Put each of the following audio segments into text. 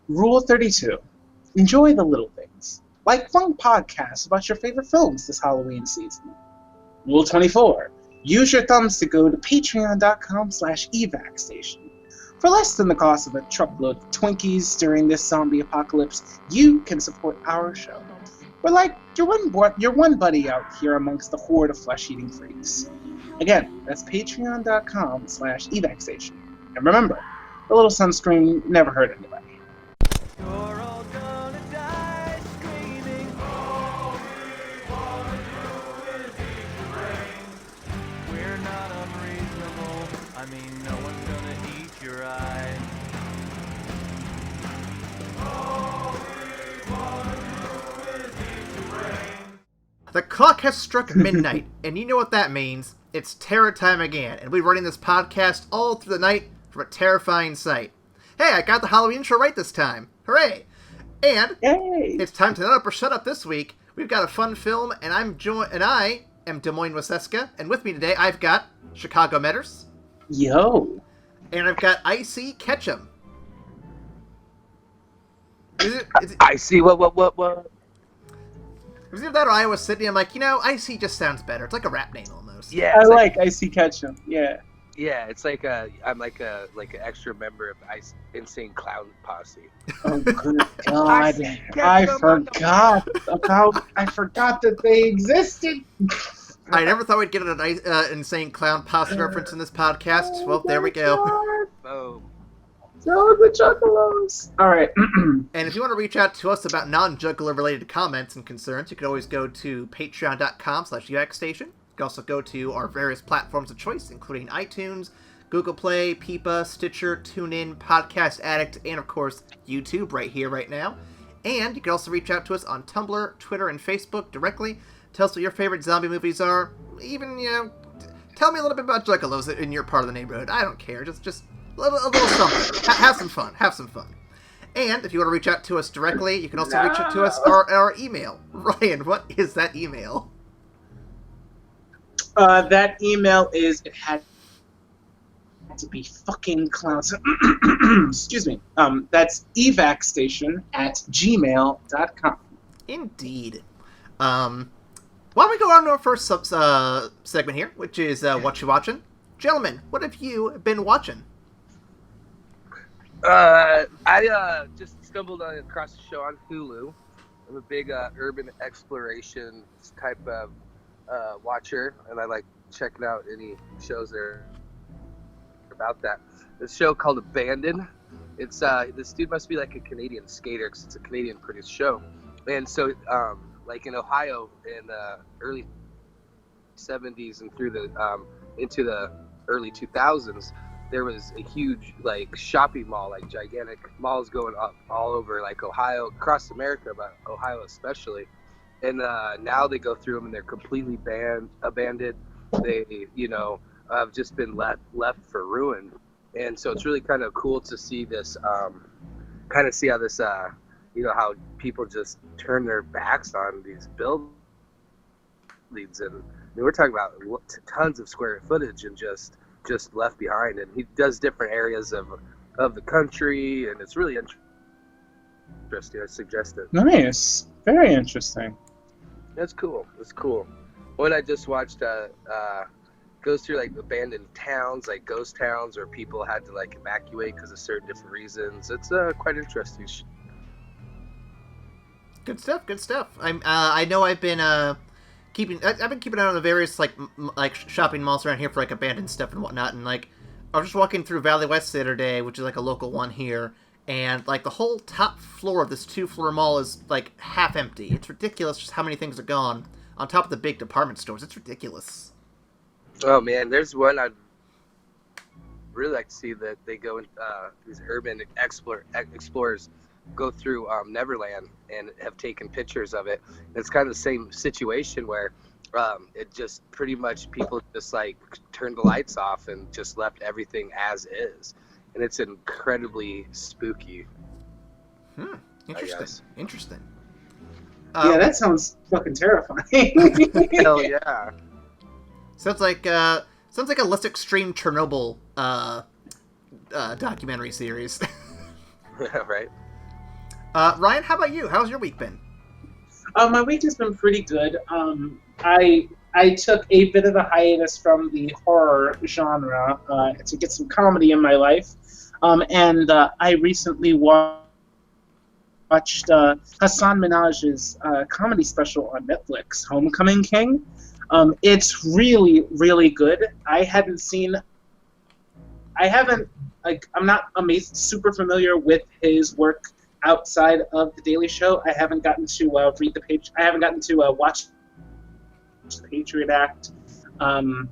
Rule 32. Enjoy the little things. Like fun podcasts about your favorite films this Halloween season. Rule 24. Use your thumbs to go to patreon.com/evacstation. For less than the cost of a truckload of Twinkies during this zombie apocalypse, you can support our show. We're like your one buddy out here amongst the horde of flesh-eating freaks. Again, that's patreon.com/evacstation. And remember, a little sunscreen never hurt anybody. You're all gonna die screaming. All we wanna do is eat the rain. We're not unreasonable. I mean, no one's gonna eat your eye. All we wanna do is eat the rain. The clock has struck midnight, and you know what that means. It's terror time again, and we're running this podcast all through the night from a terrifying sight. Hey, I got the Halloween intro right this time. Hooray! And Yay! It's time to nut up or shut up this week. We've got a fun film, and I am Des Moines Waseska, and with me today I've got Chicago Metters. Yo! And I've got Icy Ketchum. Is it, I see what? it was either that or Iowa City. I'm like, Icy just sounds better. It's like a rap name almost. Yeah, I like Icy Ketchum, yeah. Yeah, it's like I'm like an extra member of Insane Clown Posse. Oh, good God. I forgot that they existed. I never thought we'd get an Insane Clown Posse reference in this podcast. Well, there we go. Boom. So the Juggalos. All right. And if you want to reach out to us about non-Juggler related comments and concerns, you can always go to patreon.com/evacstation. You can also go to our various platforms of choice, including iTunes, Google Play, Peepa, Stitcher, TuneIn, Podcast Addict, and of course, YouTube right here, right now. And you can also reach out to us on Tumblr, Twitter, and Facebook directly. Tell us what your favorite zombie movies are. Even, tell me a little bit about Juggalos in your part of the neighborhood. I don't care. Just a little something. Have some fun. Have some fun. And if you want to reach out to us directly, you can also reach out to us our email. Ryan, what is that email? That email is, it had to be fucking clowns. Excuse me. That's evacstation@gmail.com. Indeed. Why don't we go on to our first segment here, which is What You Watching? Gentlemen, what have you been watching? I just stumbled across the show on Hulu. I'm a big urban exploration type of watcher, and I like checking out any shows that are about that. This show called Abandoned. It's this dude must be like a Canadian skater because it's a Canadian produced show, and so like in Ohio in the early 70s and through the into the early 2000s, there was a huge like shopping mall, like gigantic malls going up all over like Ohio, across America, but Ohio especially. And now they go through them and they're completely abandoned. They, have just been left for ruin. And so it's really kind of cool to see this, kind of see how this, how people just turn their backs on these buildings. And we're talking about tons of square footage and just left behind. And he does different areas of the country, and it's really interesting. I suggest it. Nice. Very interesting. That's cool. It's cool. One I just watched goes through like abandoned towns, like ghost towns, where people had to like evacuate because of certain different reasons. It's quite interesting. Good stuff. Good stuff. I know I've been keeping an eye on the various like shopping malls around here for like abandoned stuff and whatnot. And like I was just walking through Valley West the other day, which is like a local one here. And, like, the whole top floor of this 2-floor mall is, like, half empty. It's ridiculous just how many things are gone on top of the big department stores. It's ridiculous. Oh, man, there's one I'd really like to see that they go in, these urban explorers go through Neverland and have taken pictures of it. And it's kind of the same situation where it just pretty much people just, like, turned the lights off and just left everything as is. And it's incredibly spooky. Interesting. Interesting. Yeah, that sounds fucking terrifying. Hell yeah. Sounds like a less extreme Chernobyl documentary series. Right. Ryan, how about you? How's your week been? My week has been pretty good. I took a bit of a hiatus from the horror genre to get some comedy in my life, and I recently watched Hassan Minaj's comedy special on Netflix, Homecoming King. It's really, really good. I'm not super familiar with his work outside of The Daily Show. I haven't gotten to watch The Patriot Act on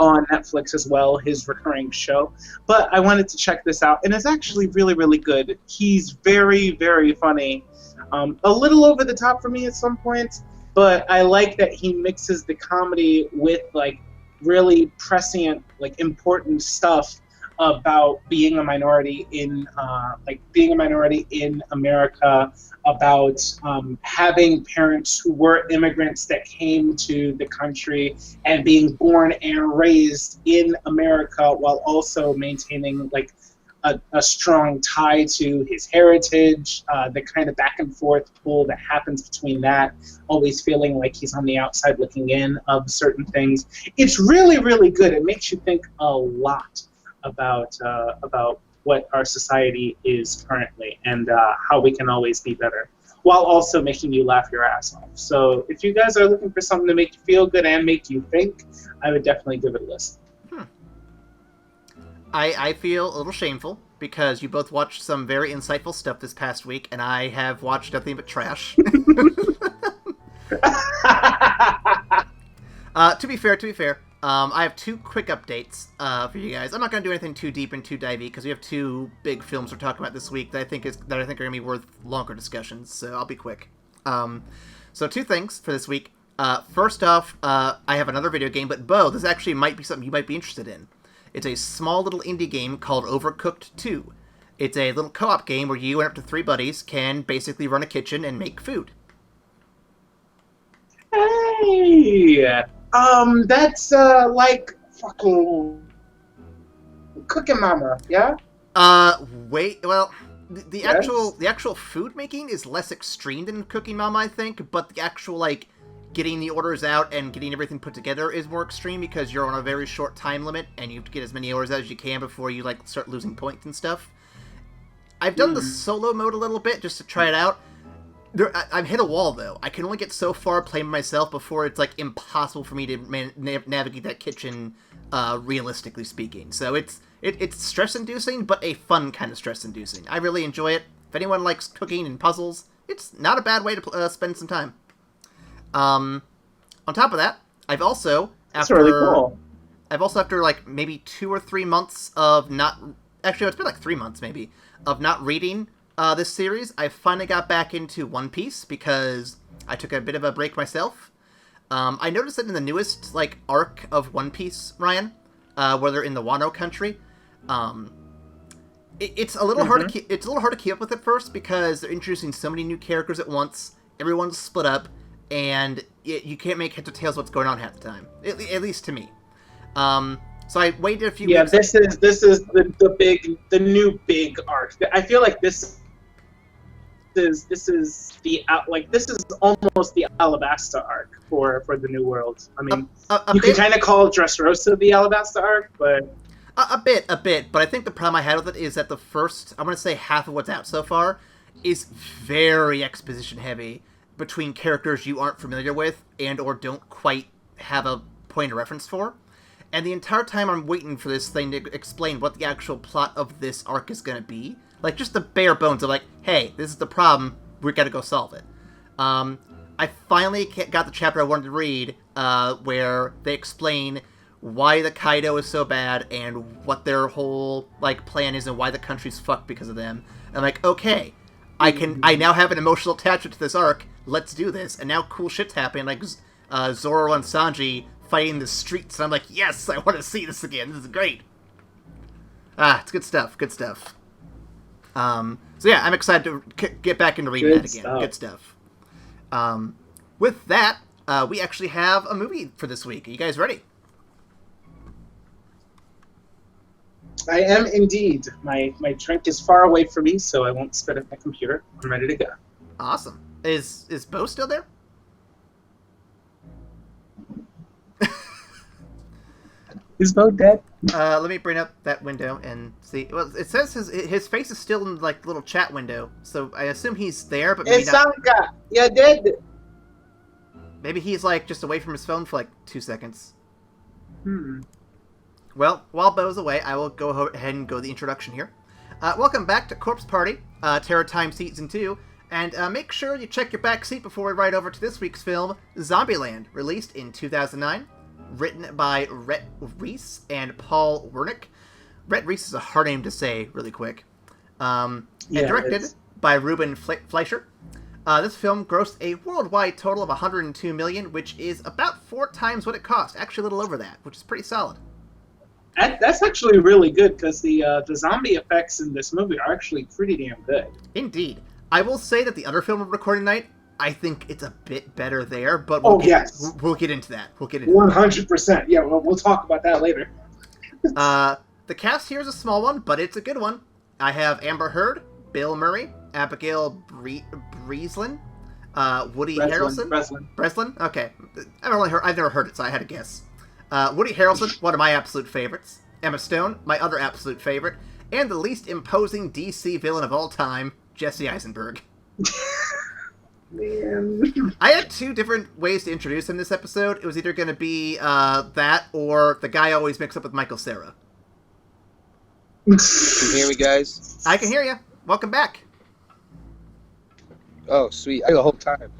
Netflix as well, his recurring show. But I wanted to check this out, and it's actually really, really good. He's very, very funny. A little over the top for me at some points, but I like that he mixes the comedy with like really prescient, like important stuff about being a minority in America, about having parents who were immigrants that came to the country and being born and raised in America while also maintaining like a strong tie to his heritage, the kind of back and forth pull that happens between that, always feeling like he's on the outside looking in of certain things. It's really, really good. It makes you think a lot about what our society is currently and how we can always be better, while also making you laugh your ass off. So if you guys are looking for something to make you feel good and make you think, I would definitely give it a listen. I feel a little shameful because you both watched some very insightful stuff this past week, and I have watched nothing but trash. To be fair, I have two quick updates for you guys. I'm not going to do anything too deep and too divey because we have two big films we're talking about this week that I think are going to be worth longer discussions. So I'll be quick. So two things for this week. First off, I have another video game, but Beau, this actually might be something you might be interested in. It's a small little indie game called Overcooked 2. It's a little co-op game where you and up to 3 buddies can basically run a kitchen and make food. Hey! That's like fucking Cooking Mama, yeah? Wait, well, the actual food making is less extreme than Cooking Mama, I think, but the actual, like, getting the orders out and getting everything put together is more extreme because you're on a very short time limit and you have to get as many orders out as you can before you, like, start losing points and stuff. I've done the solo mode a little bit just to try it out. I've hit a wall, though. I can only get so far playing myself before it's, like, impossible for me to navigate that kitchen, realistically speaking. So it's stress-inducing, but a fun kind of stress-inducing. I really enjoy it. If anyone likes cooking and puzzles, it's not a bad way to spend some time. On top of that, I've also, after like maybe 2 or 3 months of not... Actually, it's been like 3 months, maybe, of not reading this series, I finally got back into One Piece because I took a bit of a break myself. I noticed that in the newest, like, arc of One Piece, Ryan, where they're in the Wano country, it's a little hard to keep. It's a little hard to keep up with at first because they're introducing so many new characters at once. Everyone's split up, and you can't make heads or tails of what's going on half the time. At least to me. So I waited a few weeks. Yeah, this is the new big arc. I feel like this is almost the Alabasta arc for the New World. I mean, you can kind of call Dressrosa the Alabasta arc, but a bit. But I think the problem I had with it is that the first, I'm going to say half of what's out so far, is very exposition heavy between characters you aren't familiar with and or don't quite have a point of reference for. And the entire time I'm waiting for this thing to explain what the actual plot of this arc is going to be. Like, just the bare bones of, like, hey, this is the problem, we got to go solve it. I finally got the chapter I wanted to read, where they explain why the Kaido is so bad and what their whole, like, plan is and why the country's fucked because of them. And I'm like, okay, I now have an emotional attachment to this arc, let's do this. And now cool shit's happening, like, Zoro and Sanji fighting the streets, and I'm like, yes, I want to see this again. This is great. It's good stuff. So yeah, I'm excited to get back into reading that again. Good stuff. With that, we actually have a movie for this week. Are you guys ready? I am indeed. My drink is far away from me, so I won't spit at my computer. I'm ready to go. Awesome. Is Beau still there? Is Beau dead? Let me bring up that window and see. Well, it says his face is still in like the little chat window, so I assume he's there, but maybe not. Isanka, you're dead. Maybe he's like just away from his phone for like 2 seconds. Well, while Beau's away, I will go ahead and go the introduction here. Welcome back to Corpse Party, Terror Time Season 2, and make sure you check your back seat before we ride over to this week's film, Zombieland, released in 2009. Written by Rhett Reese and Paul Wernick. Rhett Reese is a hard name to say really quick. And directed by Ruben Fleischer. This film grossed a worldwide total of $102 million, which is about 4 times what it cost. Actually, a little over that, which is pretty solid. That's actually really good, because the zombie effects in this movie are actually pretty damn good. Indeed. I will say that the other film we're recording tonight, I think it's a bit better there, but we'll get into that. 100%. Yeah, we'll talk about that later. The cast here is a small one, but it's a good one. I have Amber Heard, Bill Murray, Abigail Breslin, Woody Harrelson. Breslin? Okay. I've never heard it, so I had to guess. Woody Harrelson, one of my absolute favorites. Emma Stone, my other absolute favorite. And the least imposing DC villain of all time, Jesse Eisenberg. Man. I had 2 different ways to introduce him this episode. It was either going to be that or the guy I always mix up with Michael Cera. Can you hear me, guys? I can hear you. Welcome back. Oh, sweet. I the whole time.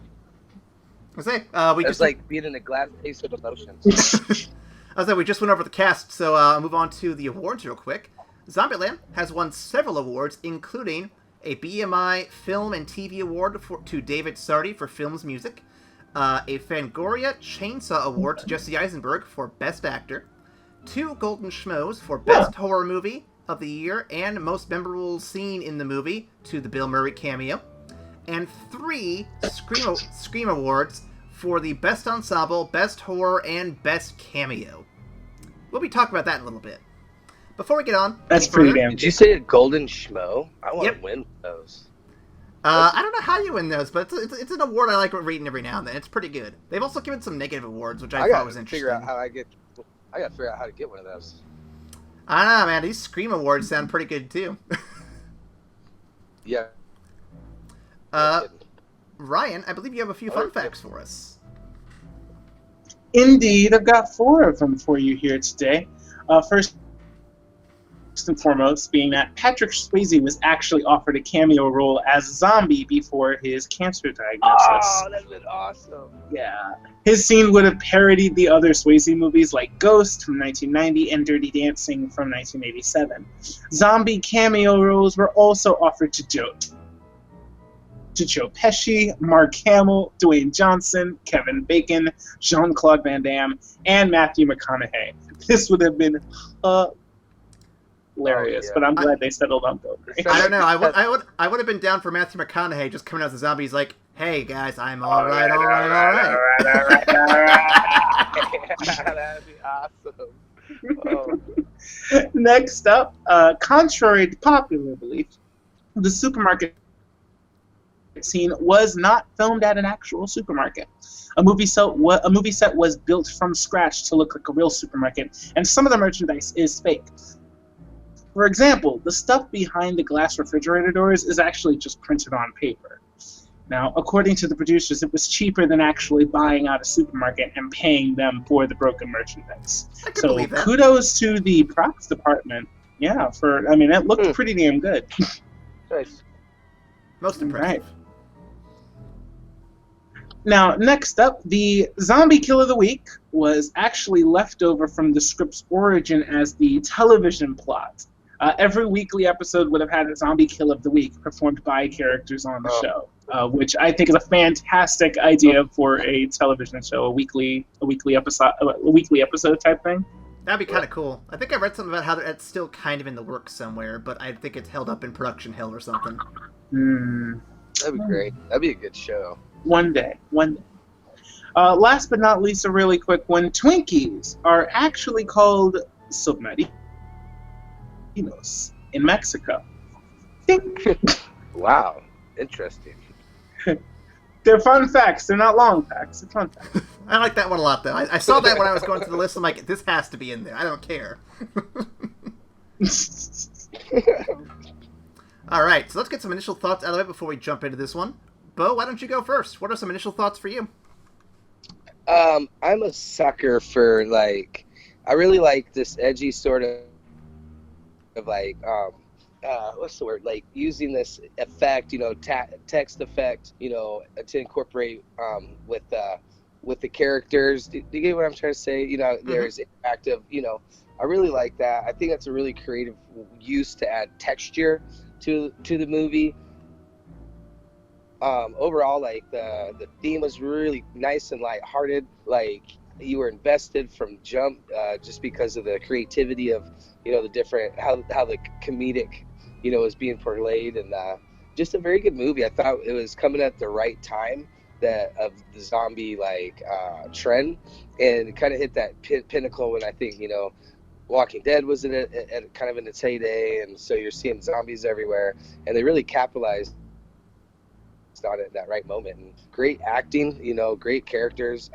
I say, It's like being in a glass case of emotions. we just went over the cast, so I'll move on to the awards real quick. Zombieland has won several awards, including a BMI Film and TV Award to David Sardi for film's music, a Fangoria Chainsaw Award to Jesse Eisenberg for Best Actor, 2 Golden Schmoes for Best Horror Movie of the Year and Most Memorable Scene in the Movie to the Bill Murray cameo, and 3 Scream Awards for the Best Ensemble, Best Horror, and Best Cameo. We'll be talking about that in a little bit. Before we get on... That's pretty damn. Did you say a Golden Schmo? I want to win those. I don't know how you win those, but it's an award I like reading every now and then. It's pretty good. They've also given some negative awards, which I thought was interesting. I gotta figure out how to get one of those. I don't know, man. These Scream Awards sound pretty good, too. Yeah. Ryan, I believe you have a few fun facts for us. Indeed, I've got 4 of them for you here today. First and foremost being that Patrick Swayze was actually offered a cameo role as a zombie before his cancer diagnosis. Oh, that's been awesome. Yeah. His scene would have parodied the other Swayze movies like Ghost from 1990 and Dirty Dancing from 1987. Zombie cameo roles were also offered to Joe Pesci, Mark Hamill, Dwayne Johnson, Kevin Bacon, Jean-Claude Van Damme, and Matthew McConaughey. This would have been hilarious, but I'm glad they settled on Bill Murray. I don't know. I would have been down for Matthew McConaughey just coming out as a zombie. He's like, "Hey guys, I'm all right." That'd be awesome. Oh. Next up, contrary to popular belief, the supermarket scene was not filmed at an actual supermarket. A movie set was built from scratch to look like a real supermarket, and some of the merchandise is fake. For example, the stuff behind the glass refrigerator doors is actually just printed on paper. Now, according to the producers, it was cheaper than actually buying out a supermarket and paying them for the broken merchandise. So kudos to the props department. Yeah, it looked pretty damn good. Nice. Most impressive. Right. Now, next up, the Zombie Kill of the Week was actually left over from the script's origin as the television plot. Every weekly episode would have had a Zombie Kill of the Week performed by characters on the show, which I think is a fantastic idea for a television show, a weekly episode type thing. That'd be kind of cool. I think I read something about how that's still kind of in the works somewhere, but I think it's held up in production hell or something. That'd be great. That'd be a good show. One day. Last but not least, a really quick one. Twinkies are actually called Submarine. Latinos in Mexico. Think. Wow, interesting. They're fun facts. They're not long facts. They're fun facts. I like that one a lot, though. I saw that when I was going through the list. I'm like, this has to be in there. I don't care. All right, so let's get some initial thoughts out of the way before we jump into this one. Beau, why don't you go first? What are some initial thoughts for you? I'm a sucker for, like, I really like this edgy sort of like, what's the word? Like, using this effect, text effect, to incorporate with the characters. Do you get what I'm trying to say? There's interactive, I really like that. I think that's a really creative use to add texture to the movie. Overall, like, the theme was really nice and lighthearted. Like, you were invested from jump, just because of the creativity of, the different, how the comedic, is being portrayed, and just a very good movie. I thought it was coming at the right time of the zombie trend, and it kind of hit that pinnacle when I think Walking Dead was at kind of in its heyday, and so you're seeing zombies everywhere, and they really capitalized on it at that right moment. And great acting, great characters,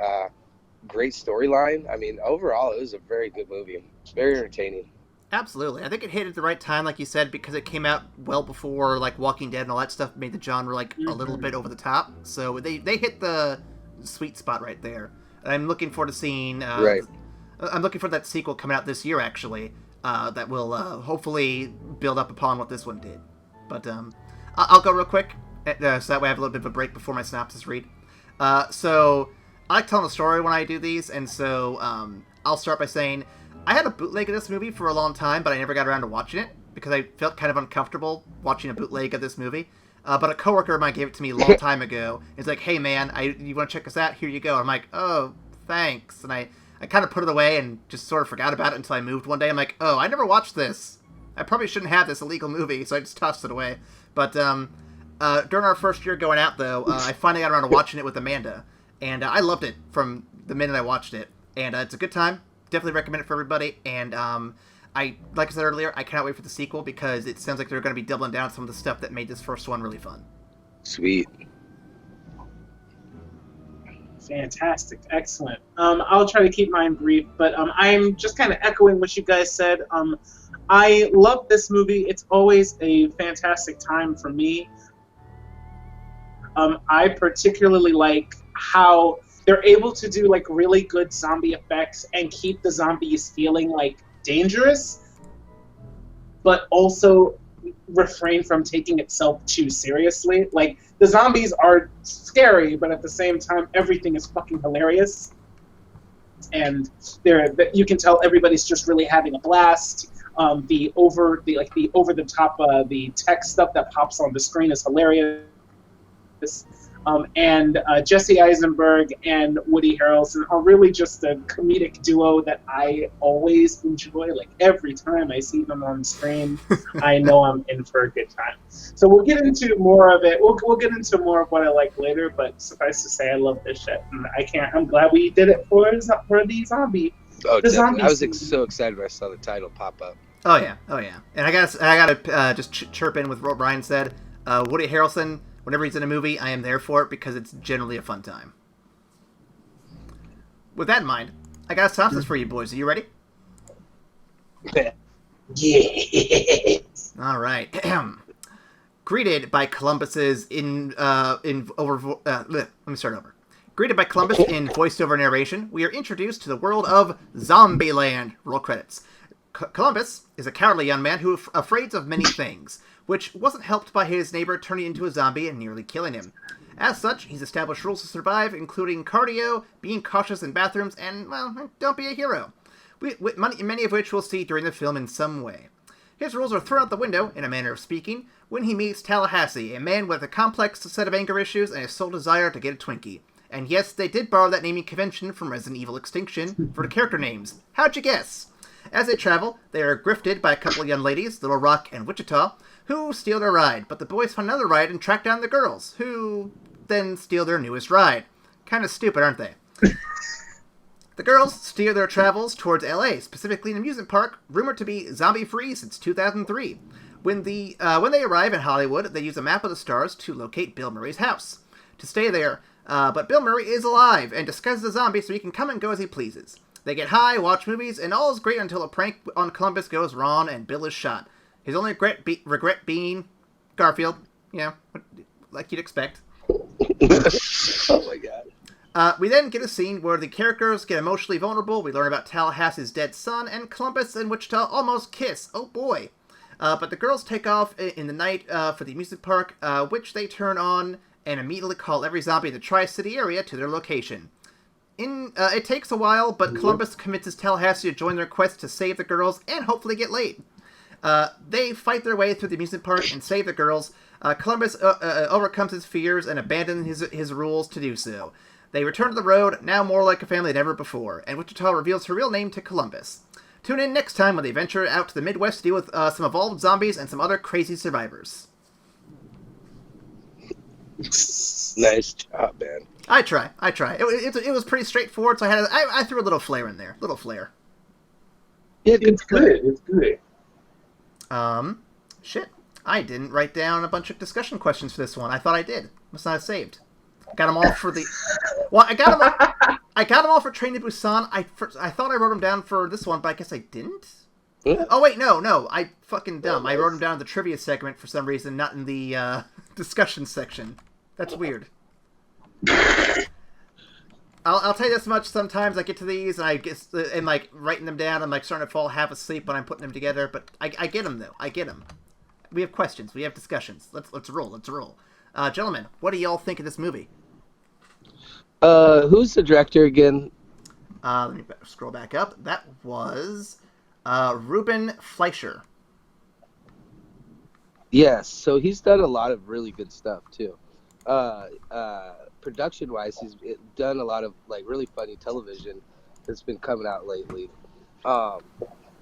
great storyline. I mean, overall, it was a very good movie. Very entertaining. Absolutely. I think it hit at the right time, like you said, because it came out well before, like, Walking Dead and all that stuff made the genre, like, a little bit over the top. So they hit the sweet spot right there. And I'm looking forward to seeing... I'm looking for that sequel coming out this year, actually, that will hopefully build up upon what this one did. But I'll go real quick, so that way I have a little bit of a break before my synopsis read. So I like telling a story when I do these, and so I'll start by saying I had a bootleg of this movie for a long time, but I never got around to watching it because I felt kind of uncomfortable watching a bootleg of this movie. But a coworker of mine gave it to me a long time ago. It's like, hey man, you want to check this out? Here you go. I'm like, oh, thanks. And I kind of put it away and just sort of forgot about it until I moved one day. I'm like, oh, I never watched this. I probably shouldn't have this illegal movie, so I just tossed it away. But during our first year going out, though, I finally got around to watching it with Amanda. And I loved it from the minute I watched it. And it's a good time. Definitely recommend it for everybody. And like I said earlier, I cannot wait for the sequel because it sounds like they're going to be doubling down some of the stuff that made this first one really fun. Sweet. Fantastic. Excellent. I'll try to keep mine brief, but I'm just kind of echoing what you guys said. I love this movie. It's always a fantastic time for me. I particularly like how they're able to do like really good zombie effects and keep the zombies feeling like dangerous, but also refrain from taking itself too seriously. Like, the zombies are scary, but at the same time, everything is fucking hilarious. And you can tell everybody's just really having a blast. The over the top the text stuff that pops on the screen is hilarious. And Jesse Eisenberg and Woody Harrelson are really just a comedic duo that I always enjoy. Like, every time I see them on screen, I know I'm in for a good time. So we'll get into more of it. We'll get into more of what I like later, but suffice to say, I love this shit. And I'm glad we did it for the zombie. Oh, definitely. I was so excited when I saw the title pop up. Oh yeah. And I gotta just chirp in with what Brian said. Woody Harrelson, whenever he's in a movie, I am there for it because it's generally a fun time. With that in mind, I got a synopsis for you boys. Are you ready? Yes. All right. Greeted by Columbus's Greeted by Columbus in voiceover narration, we are introduced to the world of Zombieland. Roll credits. Columbus is a cowardly young man who is afraid of many things, which wasn't helped by his neighbor turning into a zombie and nearly killing him. As such, he's established rules to survive, including cardio, being cautious in bathrooms, and, well, don't be a hero. Many of which we'll see during the film in some way. His rules are thrown out the window, in a manner of speaking, when he meets Tallahassee, a man with a complex set of anger issues and a sole desire to get a Twinkie. And yes, they did borrow that naming convention from Resident Evil Extinction for the character names. How'd you guess? As they travel, they are grifted by a couple of young ladies, Little Rock and Wichita, who steal their ride, but the boys find another ride and track down the girls, who then steal their newest ride. Kind of stupid, aren't they? The girls steer their travels towards LA, specifically an amusement park rumored to be zombie-free since 2003. When they arrive in Hollywood, they use a map of the stars to locate Bill Murray's house. To stay there, but Bill Murray is alive and disguised as a zombie so he can come and go as he pleases. They get high, watch movies, and all is great until a prank on Columbus goes wrong and Bill is shot. His only regret being Garfield, like you'd expect. Oh my god. We then get a scene where the characters get emotionally vulnerable. We learn about Tallahassee's dead son, and Columbus and Wichita almost kiss. Oh boy. But the girls take off in the night for the amusement park, which they turn on and immediately call every zombie in the Tri-City area to their location. It takes a while, but Columbus convinces Tallahassee to join their quest to save the girls and hopefully get laid. They fight their way through the amusement park and save the girls. Columbus overcomes his fears and abandons his rules to do so. They return to the road, now more like a family than ever before, and Wichita reveals her real name to Columbus. Tune in next time when they venture out to the Midwest to deal with some evolved zombies and some other crazy survivors. Nice job, man. I try. It was pretty straightforward, so I threw a little flair in there. Little flair. Yeah, It's good. It's good. Shit. I didn't write down a bunch of discussion questions for this one. I thought I did. Must not have saved. Got them all for the... Well, I got them all for Train to Busan. I thought I wrote them down for this one, but I guess I didn't? Yeah. Oh, wait, no. I fucking dumb. I wrote them down in the trivia segment for some reason, not in the discussion section. That's weird. I'll tell you this much. Sometimes I get to these and and like writing them down, I'm like starting to fall half asleep when I'm putting them together. But I get them though. I get them. We have questions. We have discussions. Let's roll. Gentlemen, what do y'all think of this movie? Who's the director again? Let me scroll back up. That was Ruben Fleischer. Yes, so he's done a lot of really good stuff too. Production-wise, he's done a lot of like really funny television that's been coming out lately. So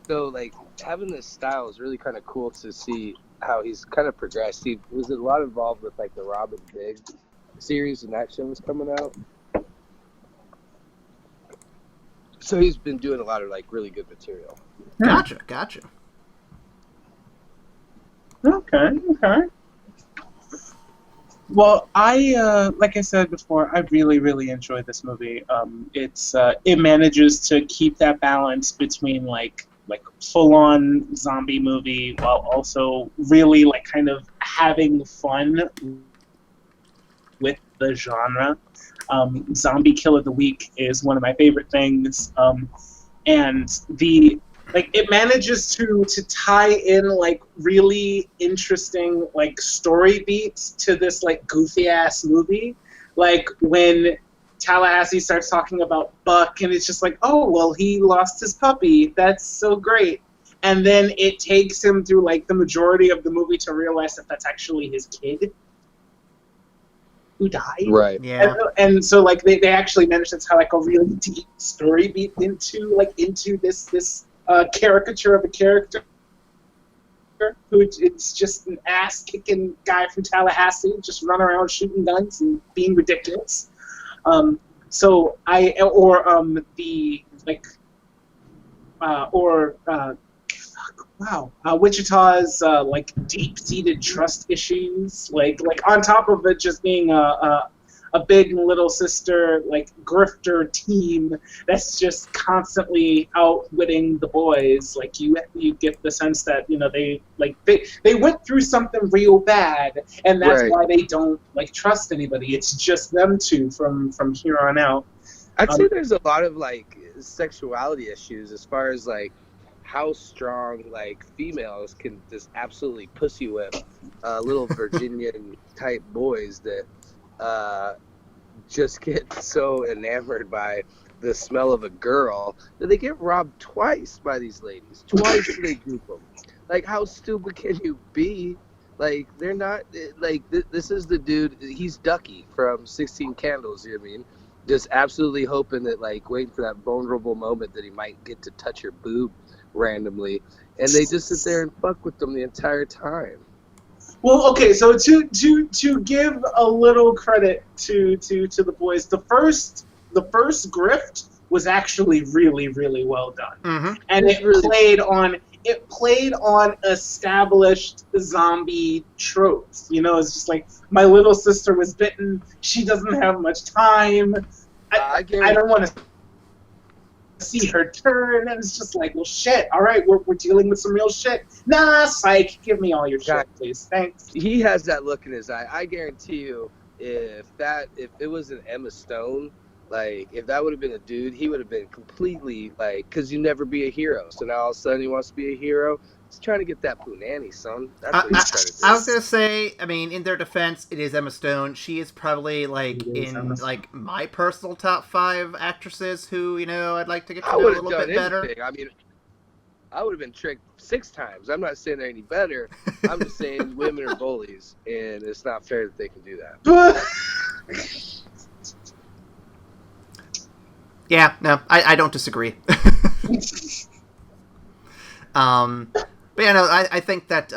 like having this style is really kind of cool to see how he's kind of progressed. He was a lot involved with like the Robin Big series and that show was coming out. So he's been doing a lot of like really good material. Gotcha. Okay. Well, like I said before, I really, really enjoyed this movie. It manages to keep that balance between like full-on zombie movie while also really like kind of having fun with the genre. Zombie Kill of the Week is one of my favorite things, and it manages to tie in like really interesting like story beats to this like goofy ass movie. Like when Tallahassee starts talking about Buck and it's just like, oh well, he lost his puppy. That's so great. And then it takes him through like the majority of the movie to realize that that's actually his kid who died. Right. Yeah. And so like they actually managed to tie like a really deep story beat into this caricature of a character who it's just an ass-kicking guy from Tallahassee just running around shooting guns and being ridiculous. Wichita's like deep-seated trust issues, like on top of it just being a big little sister like grifter team that's just constantly outwitting the boys. Like you get the sense that they went through something real bad, and that's Right. why they don't like trust anybody. It's just them two from here on out. I'd say there's a lot of like sexuality issues as far as like how strong like females can just absolutely pussy whip little Virginian type boys that just get so enamored by the smell of a girl that they get robbed twice by these ladies. Twice they group them. Like, how stupid can you be? Like, they're not, like, this is the dude, he's Ducky from 16 Candles, you know what I mean? Just absolutely hoping that, like, waiting for that vulnerable moment that he might get to touch her boob randomly. And they just sit there and fuck with them the entire time. Well, okay, so to give a little credit to the boys, the first grift was actually really, really well done. Mm-hmm. And it played on established zombie tropes. You know, it's just like, my little sister was bitten, she doesn't have much time, I don't want to see her turn, and it's just like, well, shit, all right, we're dealing with some real shit. Nah, psych, give me all your shit, please, thanks. He has that look in his eye. I guarantee you, if it was an Emma Stone, like, if that would have been a dude, he would have been completely, like, because you never be a hero. So now all of a sudden he wants to be a hero. He's trying to get that punani, son. That's what he's trying to do. I was going to say, I mean, in their defense, it is Emma Stone. She is probably, like, in, like, my personal top 5 actresses who, you know, I'd like to get to know a little bit better. I mean, I would have been tricked 6 times. I'm not saying they're any better. I'm just saying women are bullies, and it's not fair that they can do that. Yeah, no, I don't disagree. But yeah, no, I think that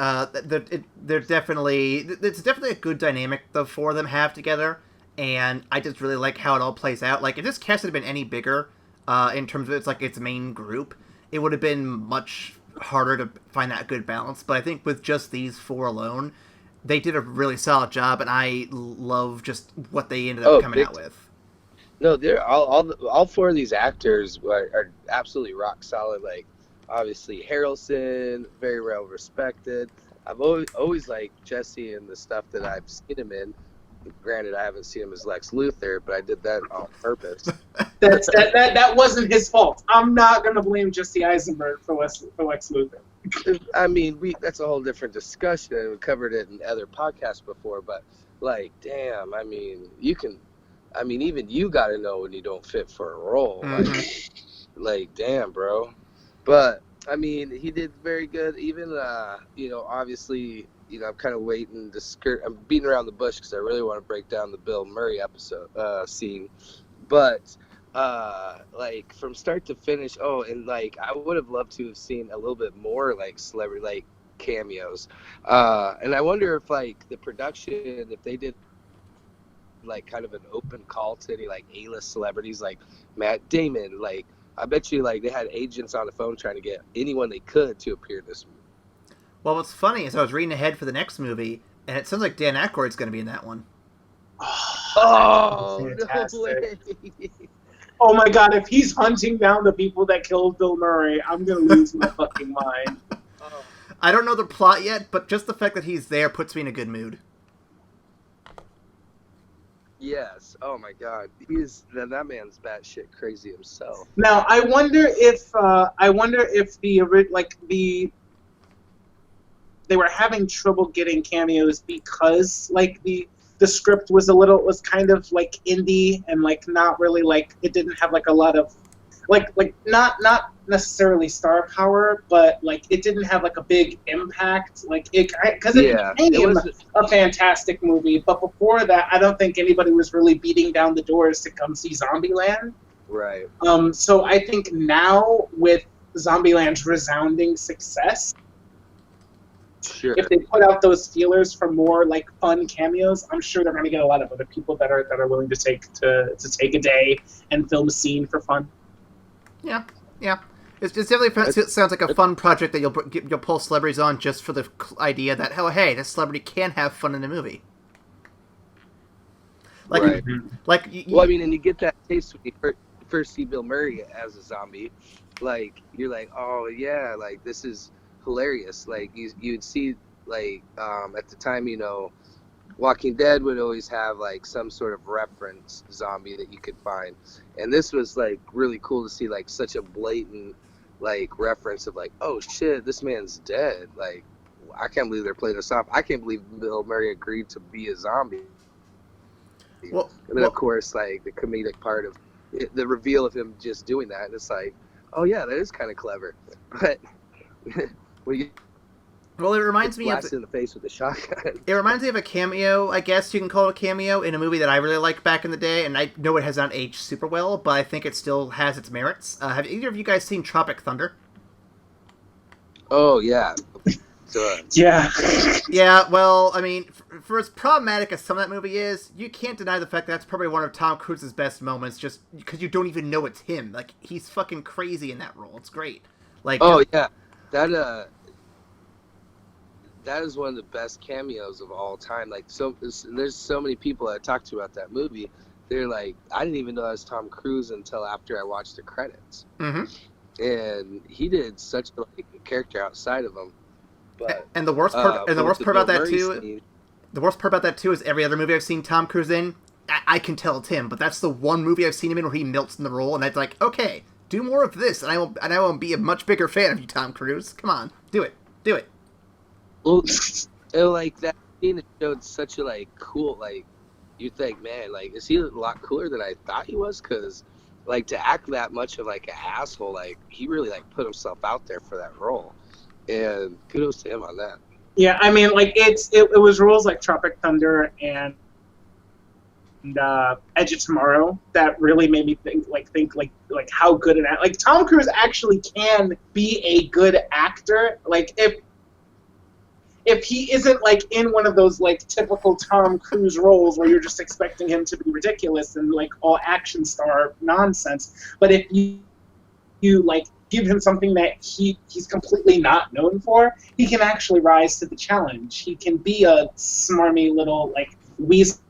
it's definitely a good dynamic the four of them have together, and I just really like how it all plays out. Like, if this cast had been any bigger, in terms of its main group, it would have been much harder to find that good balance. But I think with just these 4 alone, they did a really solid job, and I love just what they ended up coming out with. No, they're all 4 of these actors are absolutely rock solid. Like, obviously Harrelson, very well respected. I've always liked Jesse and the stuff that I've seen him in. Granted, I haven't seen him as Lex Luthor, but I did that on purpose. That wasn't his fault. I'm not gonna blame Jesse Eisenberg for Lex Luthor. I mean, that's a whole different discussion, and we covered it in other podcasts before. But like, damn, I mean, even you got to know when you don't fit for a role. Mm-hmm. Like, damn, bro. But I mean, he did very good. Even, obviously, I'm kind of waiting to I'm beating around the bush because I really want to break down the Bill Murray scene. But like, from start to finish, and like, I would have loved to have seen a little bit more like celebrity like cameos. And I wonder if like the production, if they did like kind of an open call to any like A-list celebrities like Matt Damon, like, I bet you like they had agents on the phone trying to get anyone they could to appear in this movie. Well, what's funny is I was reading ahead for the next movie, and it sounds like Dan Aykroyd's going to be in that one. Oh, no way. Oh my god, if he's hunting down the people that killed Bill Murray, I'm going to lose my fucking mind. I don't know the plot yet, but just the fact that he's there puts me in a good mood. Yes. Oh my God. That man's batshit crazy himself. Now I wonder if they were having trouble getting cameos because like the script was kind of like indie and like not really like, it didn't have like a lot of like not necessarily star power, but like it didn't have like a big impact, like it became a fantastic movie. But before that, I don't think anybody was really beating down the doors to come see Zombieland. Right. So I think now with Zombieland's resounding success, sure, if they put out those feelers for more like fun cameos, I'm sure they're going to get a lot of other people that are willing to take a day and film a scene for fun. Yeah. It definitely sounds like a fun project that you'll pull celebrities on just for the idea that, oh, hey, this celebrity can have fun in a movie. Like, right. Well, I mean, and you get that taste when you first see Bill Murray as a zombie. Like, you're like, oh yeah, like this is hilarious. Like you'd see like at the time, Walking Dead would always have like some sort of reference zombie that you could find, and this was like really cool to see like such a blatant like reference of like, oh shit, this man's dead. Like, I can't believe they're playing this off. I can't believe Bill Murray agreed to be a zombie. And then of course like the comedic part of the reveal of him just doing that, and it's like, oh yeah, that is kind of clever. But well, it reminds me in the face with a shotgun. It reminds me of a cameo, I guess you can call it a cameo, in a movie that I really liked back in the day, and I know it has not aged super well, but I think it still has its merits. Have either of you guys seen Tropic Thunder? Oh yeah, Yeah. Yeah, well, I mean, for as problematic as some of that movie is, you can't deny the fact that that's probably one of Tom Cruise's best moments, just because you don't even know it's him. Like, he's fucking crazy in that role. It's great. Like, Oh yeah, that that is one of the best cameos of all time. Like, there's so many people I talked to about that movie. They're like, I didn't even know that was Tom Cruise until after I watched the credits. mm-hmm. And he did such a character outside of him. But And the worst part, about that too, scene, the worst part about that too is every other movie I've seen Tom Cruise in, I can tell it's him. But that's the one movie I've seen him in where he melts in the role, and it's like, okay, do more of this, and I will be a much bigger fan of you, Tom Cruise. Come on, do it. well, like that scene showed such a cool you think, man, is he a lot cooler than I thought he was? Because to act that much of an asshole, he really put himself out there for that role, and kudos to him on that. Yeah, I mean, it was roles like Tropic Thunder and Edge of Tomorrow that really made me think how good an actor. Tom Cruise actually can be a good actor. If he isn't in one of those typical Tom Cruise roles where you're just expecting him to be ridiculous and all action star nonsense, but if you give him something that he's completely not known for, he can actually rise to the challenge. He can be a smarmy little weasel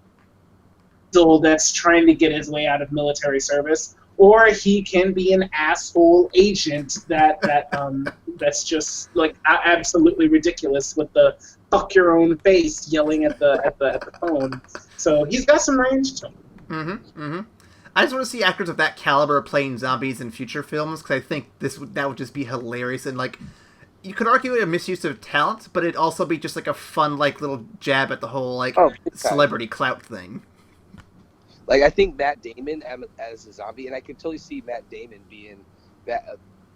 that's trying to get his way out of military service, or he can be an asshole agent that's just absolutely ridiculous with the "fuck your own face" yelling at the phone. So he's got some range to him. Mm-hmm. Mm-hmm. I just want to see actors of that caliber playing zombies in future films, because I think that would just be hilarious, and you could argue it a misuse of talent, but it'd also be just a fun little jab at the whole celebrity clout thing. I think Matt Damon as a zombie, and I could totally see Matt Damon being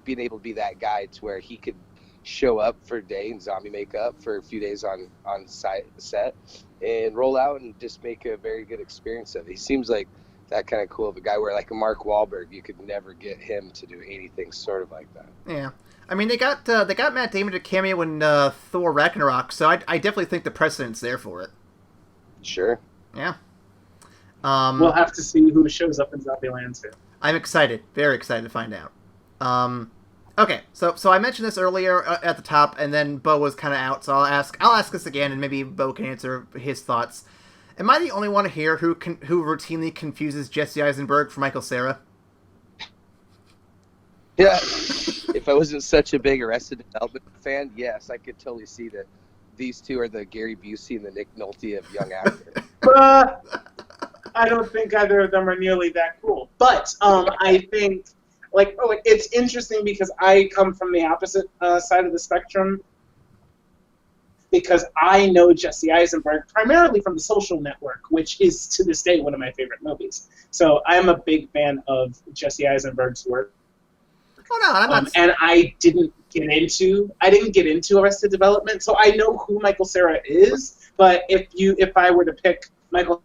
able to be that guy to where he could show up for a day in zombie makeup for a few days on set and roll out and just make a very good experience of it. He seems like that kind of cool of a guy where a Mark Wahlberg, you could never get him to do anything sort of like that. Yeah. I mean, they got Matt Damon to cameo in Thor Ragnarok, so I definitely think the precedent's there for it. Sure. Yeah. We'll have to see who shows up in Zombieland too. I'm excited, very excited to find out. Okay, so I mentioned this earlier at the top, and then Beau was kind of out, so I'll ask this again, and maybe Beau can answer his thoughts. Am I the only one here who routinely confuses Jesse Eisenberg for Michael Cera? Yeah, if I wasn't such a big Arrested Development fan, yes, I could totally see that these two are the Gary Busey and the Nick Nolte of young actors. I don't think either of them are nearly that cool. But I think, it's interesting because I come from the opposite side of the spectrum, because I know Jesse Eisenberg primarily from The Social Network, which is to this day one of my favorite movies. So I'm a big fan of Jesse Eisenberg's work. Oh no, I'm not. And I didn't get into Arrested Development, so I know who Michael Cera is. But if I were to pick Michael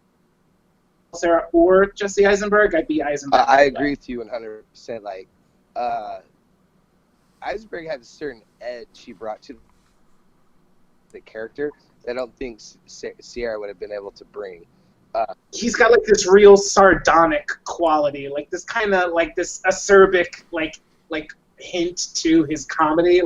Cera or Jesse Eisenberg, I'd be Eisenberg. I agree with you 100%. Eisenberg had a certain edge he brought to the character that I don't think Cera would have been able to bring. He's got this real sardonic quality, this kind of this acerbic hint to his comedy.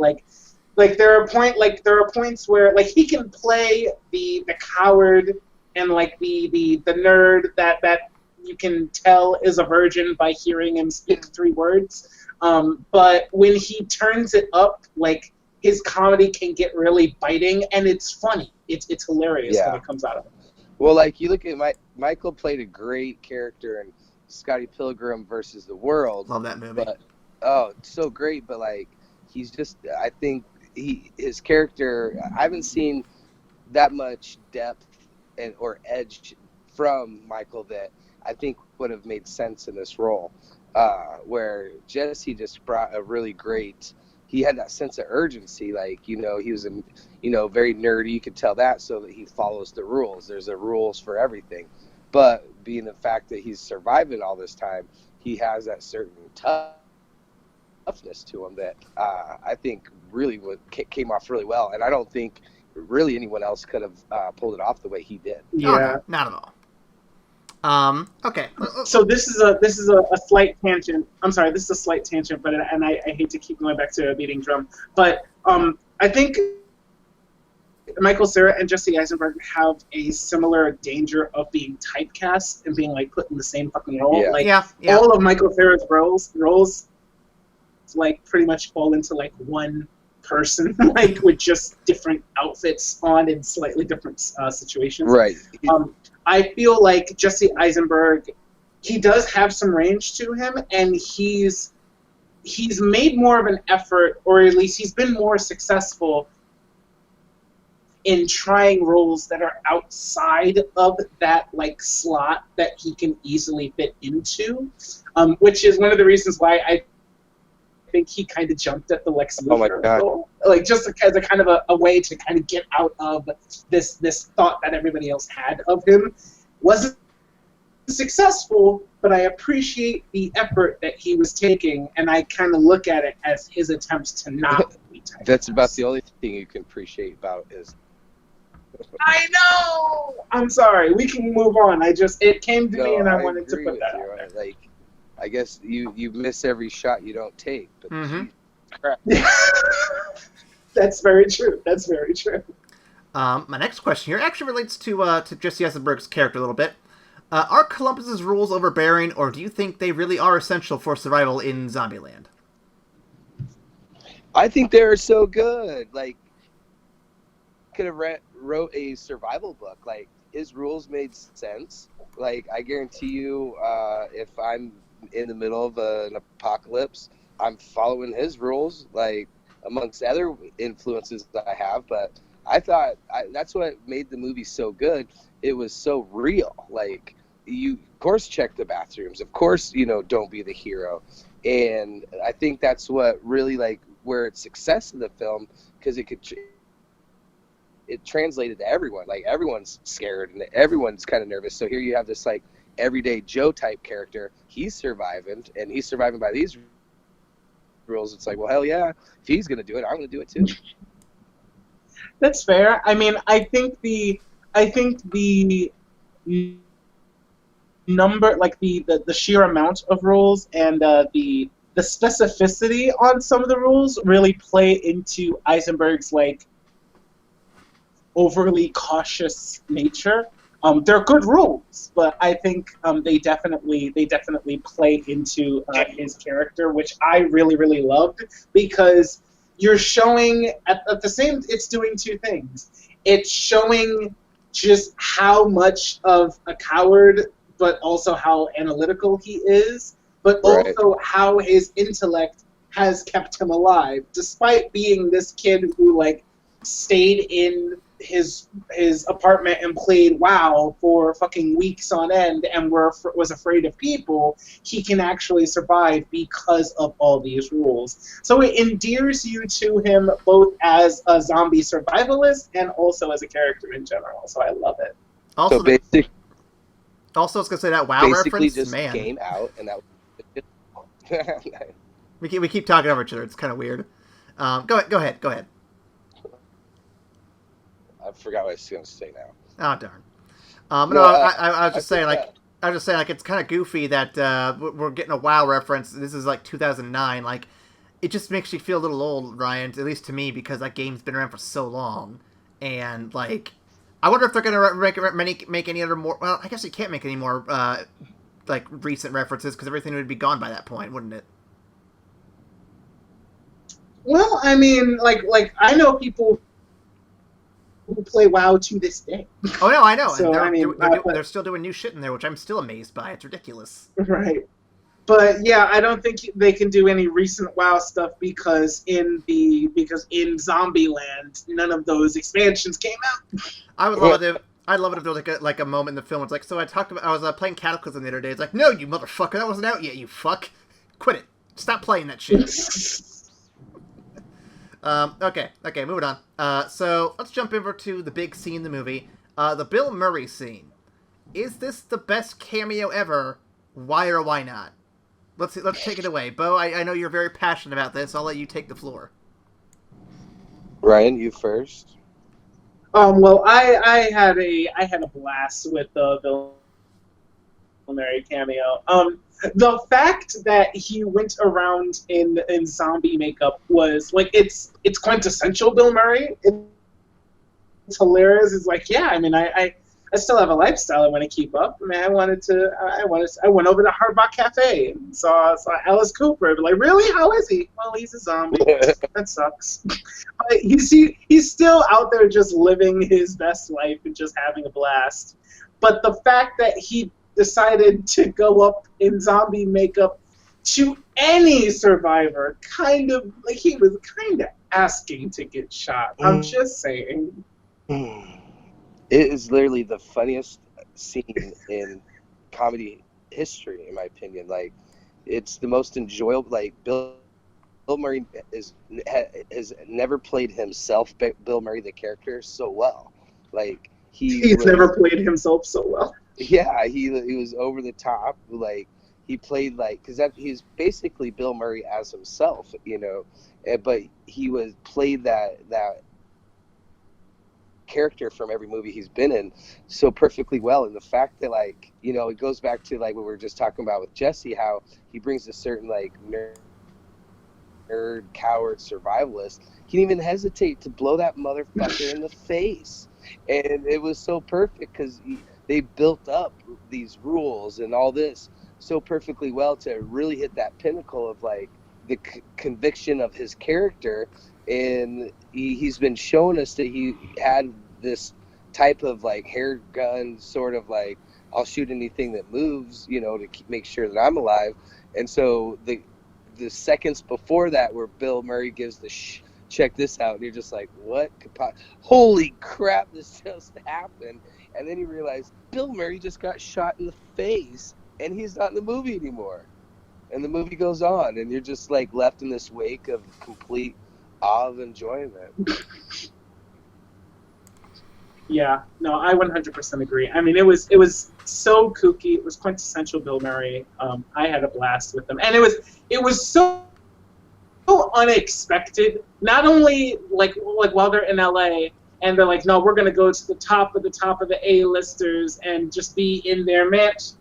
There are points where he can play the coward and the nerd that you can tell is a virgin by hearing him speak 3 words. But when he turns it up, his comedy can get really biting, and it's funny. It's hilarious when it comes out of him. Well, you look at Michael played a great character in Scotty Pilgrim versus the World. Love that movie. But, so great, but he's just, I think his character, I haven't seen that much depth or edge from Michael that I think would have made sense in this role. Where Jesse just brought a really great, he had that sense of urgency, he was very nerdy, you could tell that, so that he follows the rules. There's rules for everything. But being the fact that he's surviving all this time, he has that certain touch toughness to him that I think really came off really well, and I don't think really anyone else could have pulled it off the way he did. Yeah. Oh, no, not at all. Okay. So this is a slight tangent. I'm sorry, this is a slight tangent, but I hate to keep going back to a beating drum, but I think Michael Cera and Jesse Eisenberg have a similar danger of being typecast and being like put in the same fucking role. Yeah. Like Yeah. all of Michael Cera's roles like pretty much fall into like one person, like with just different outfits on in slightly different situations. Right. I feel like Jesse Eisenberg, he does have some range to him, and he's made more of an effort, or at least he's been more successful in trying roles that are outside of that like slot that he can easily fit into, which is one of the reasons why I think he kind of jumped at the Lex Luthor role, like just as a kind of a way to kind of get out of this thought that everybody else had of him. Wasn't successful, but I appreciate the effort that he was taking, and I kind of look at it as his attempts to not be typecast. That's about the only thing you can appreciate about is. I know. I'm sorry. We can move on. It came to me, and I wanted to agree put with that you. out there. Like, I guess you miss every shot you don't take. But crap. That's very true. That's very true. My next question here actually relates to Jesse Eisenberg's character a little bit. Are Columbus's rules overbearing, or do you think they really are essential for survival in Zombieland? I think they're so good. Like, could have wrote a survival book. Like, his rules made sense. Like, I guarantee you, if I'm in the middle of an apocalypse, I'm following his rules, like, amongst other influences that I have. But I thought that's what made the movie so good. It was so real. Like, you, of course, check the bathrooms. Of course, don't be the hero. And I think that's what really, like, where it's success in the film, because it translated to everyone. Like, everyone's scared and everyone's kind of nervous. So here you have this, like, everyday Joe type character. He's surviving, and he's surviving by these rules. It's like, well, hell yeah, if he's gonna do it, I'm gonna do it too. That's fair. I mean, I think the number, like the sheer amount of rules and the specificity on some of the rules really play into Eisenberg's like overly cautious nature. They're good rules, but I think they definitely play into his character, which I really, really loved, because you're showing at the same. It's doing two things. It's showing just how much of a coward, but also how analytical he is, but also how his intellect has kept him alive, despite being this kid who like stayed in his apartment and played WoW for fucking weeks on end and was afraid of people. He can actually survive because of all these rules. So it endears you to him both as a zombie survivalist and also as a character in general. So I love it. Also, so basically, I was gonna say that WoW basically reference, just man. came out, and that. We keep talking over each other. It's kind of weird. Go ahead. I forgot what I was going to say now. Oh darn. I was just saying like it's kind of goofy that we're getting a WoW reference. This is like 2009. Like, it just makes you feel a little old, Ryan. At least to me, because that game's been around for so long. And like, I wonder if they're gonna make any other more. Well, I guess you can't make any more like recent references because everything would be gone by that point, wouldn't it? Well, I mean, like I know people who play WoW to this day. Oh no, I know. So, and they're still doing new shit in there, which I'm still amazed by. It's ridiculous. Right. But yeah, I don't think they can do any recent WoW stuff because in Zombieland, none of those expansions came out. I'd love it if there was like a moment in the film. It's like, so I was playing Cataclysm the other day. It's like, no, you motherfucker, that wasn't out yet. You fuck, quit it. Stop playing that shit. Okay, moving on. So let's jump over to the big scene in the movie, the Bill Murray scene. Is this the best cameo ever? Why or why not? let's take it away. Beau, I know you're very passionate about this. I'll let you take the floor. Ryan, you first. Well, I had a blast with the Bill Murray cameo. The fact that he went around in zombie makeup was like it's quintessential Bill Murray. It's hilarious. It's like, yeah, I mean, I still have a lifestyle I want to keep up. I mean, I went over to Hard Rock Cafe and saw Alice Cooper. But like, really? How is he? Well, he's a zombie. That sucks. But he's still out there just living his best life and just having a blast. But the fact that he decided to go up in zombie makeup to any survivor, kind of like he was kind of asking to get shot. I'm just saying. It is literally the funniest scene in comedy history, in my opinion. Like, it's the most enjoyable. Like, Bill Murray has never played himself, Bill Murray the character, so well. Like, he's never played himself so well. Yeah, he was over the top. Like, he played like, because he's basically Bill Murray as himself, you know. But he played that character from every movie he's been in so perfectly well. And the fact that, like, you know, it goes back to like what we were just talking about with Jesse, how he brings a certain like nerd coward survivalist. He didn't even hesitate to blow that motherfucker in the face, and it was so perfect because they built up these rules and all this so perfectly well to really hit that pinnacle of like the conviction of his character. And he's been showing us that he had this type of like hair gun sort of like, I'll shoot anything that moves, you know, to make sure that I'm alive. And so the seconds before that, where Bill Murray gives the check this out, and you're just like, what could holy crap, this just happened. And then you realize Bill Murray just got shot in the face and he's not in the movie anymore. And the movie goes on, and you're just like left in this wake of complete awe of enjoyment. Yeah, no, I 100% agree. I mean, it was so kooky. It was quintessential Bill Murray. I had a blast with them, and it was so unexpected. Not only like while they're in LA and they're like, no, we're gonna go to the top of the A-listers and just be in their mansion.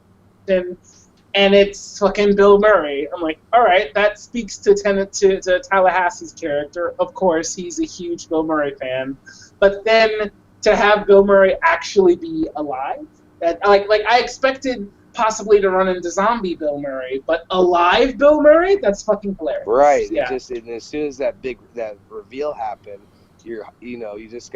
And it's fucking Bill Murray. I'm like, all right, that speaks to Tallahassee's character. Of course, he's a huge Bill Murray fan. But then to have Bill Murray actually be alive, that like I expected possibly to run into zombie Bill Murray, but alive Bill Murray, that's fucking hilarious. Right. Yeah. And as soon as that reveal happened, you just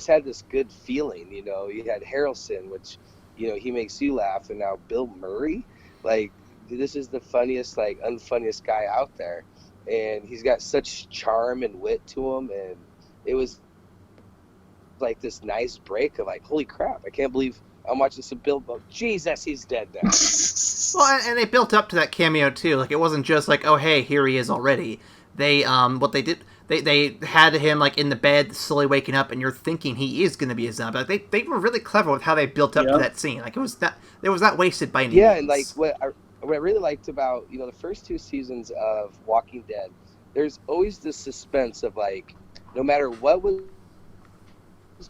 had this good feeling. You know, you had Harrelson, which, you know, he makes you laugh, and now Bill Murray, like, this is the funniest, like, unfunniest guy out there, and he's got such charm and wit to him, and it was like this nice break of like, holy crap, I can't believe I'm watching some Bill. Jesus, he's dead now. Well, and they built up to that cameo too. Like, it wasn't just like, oh hey, here he is already. They what they did. They had him like in the bed, slowly waking up, and you're thinking he is going to be a zombie. Like they were really clever with how they built up to that scene. Like it was not wasted by any means. And like what I really liked about, you know, the first two seasons of Walking Dead, there's always this suspense of like, no matter what was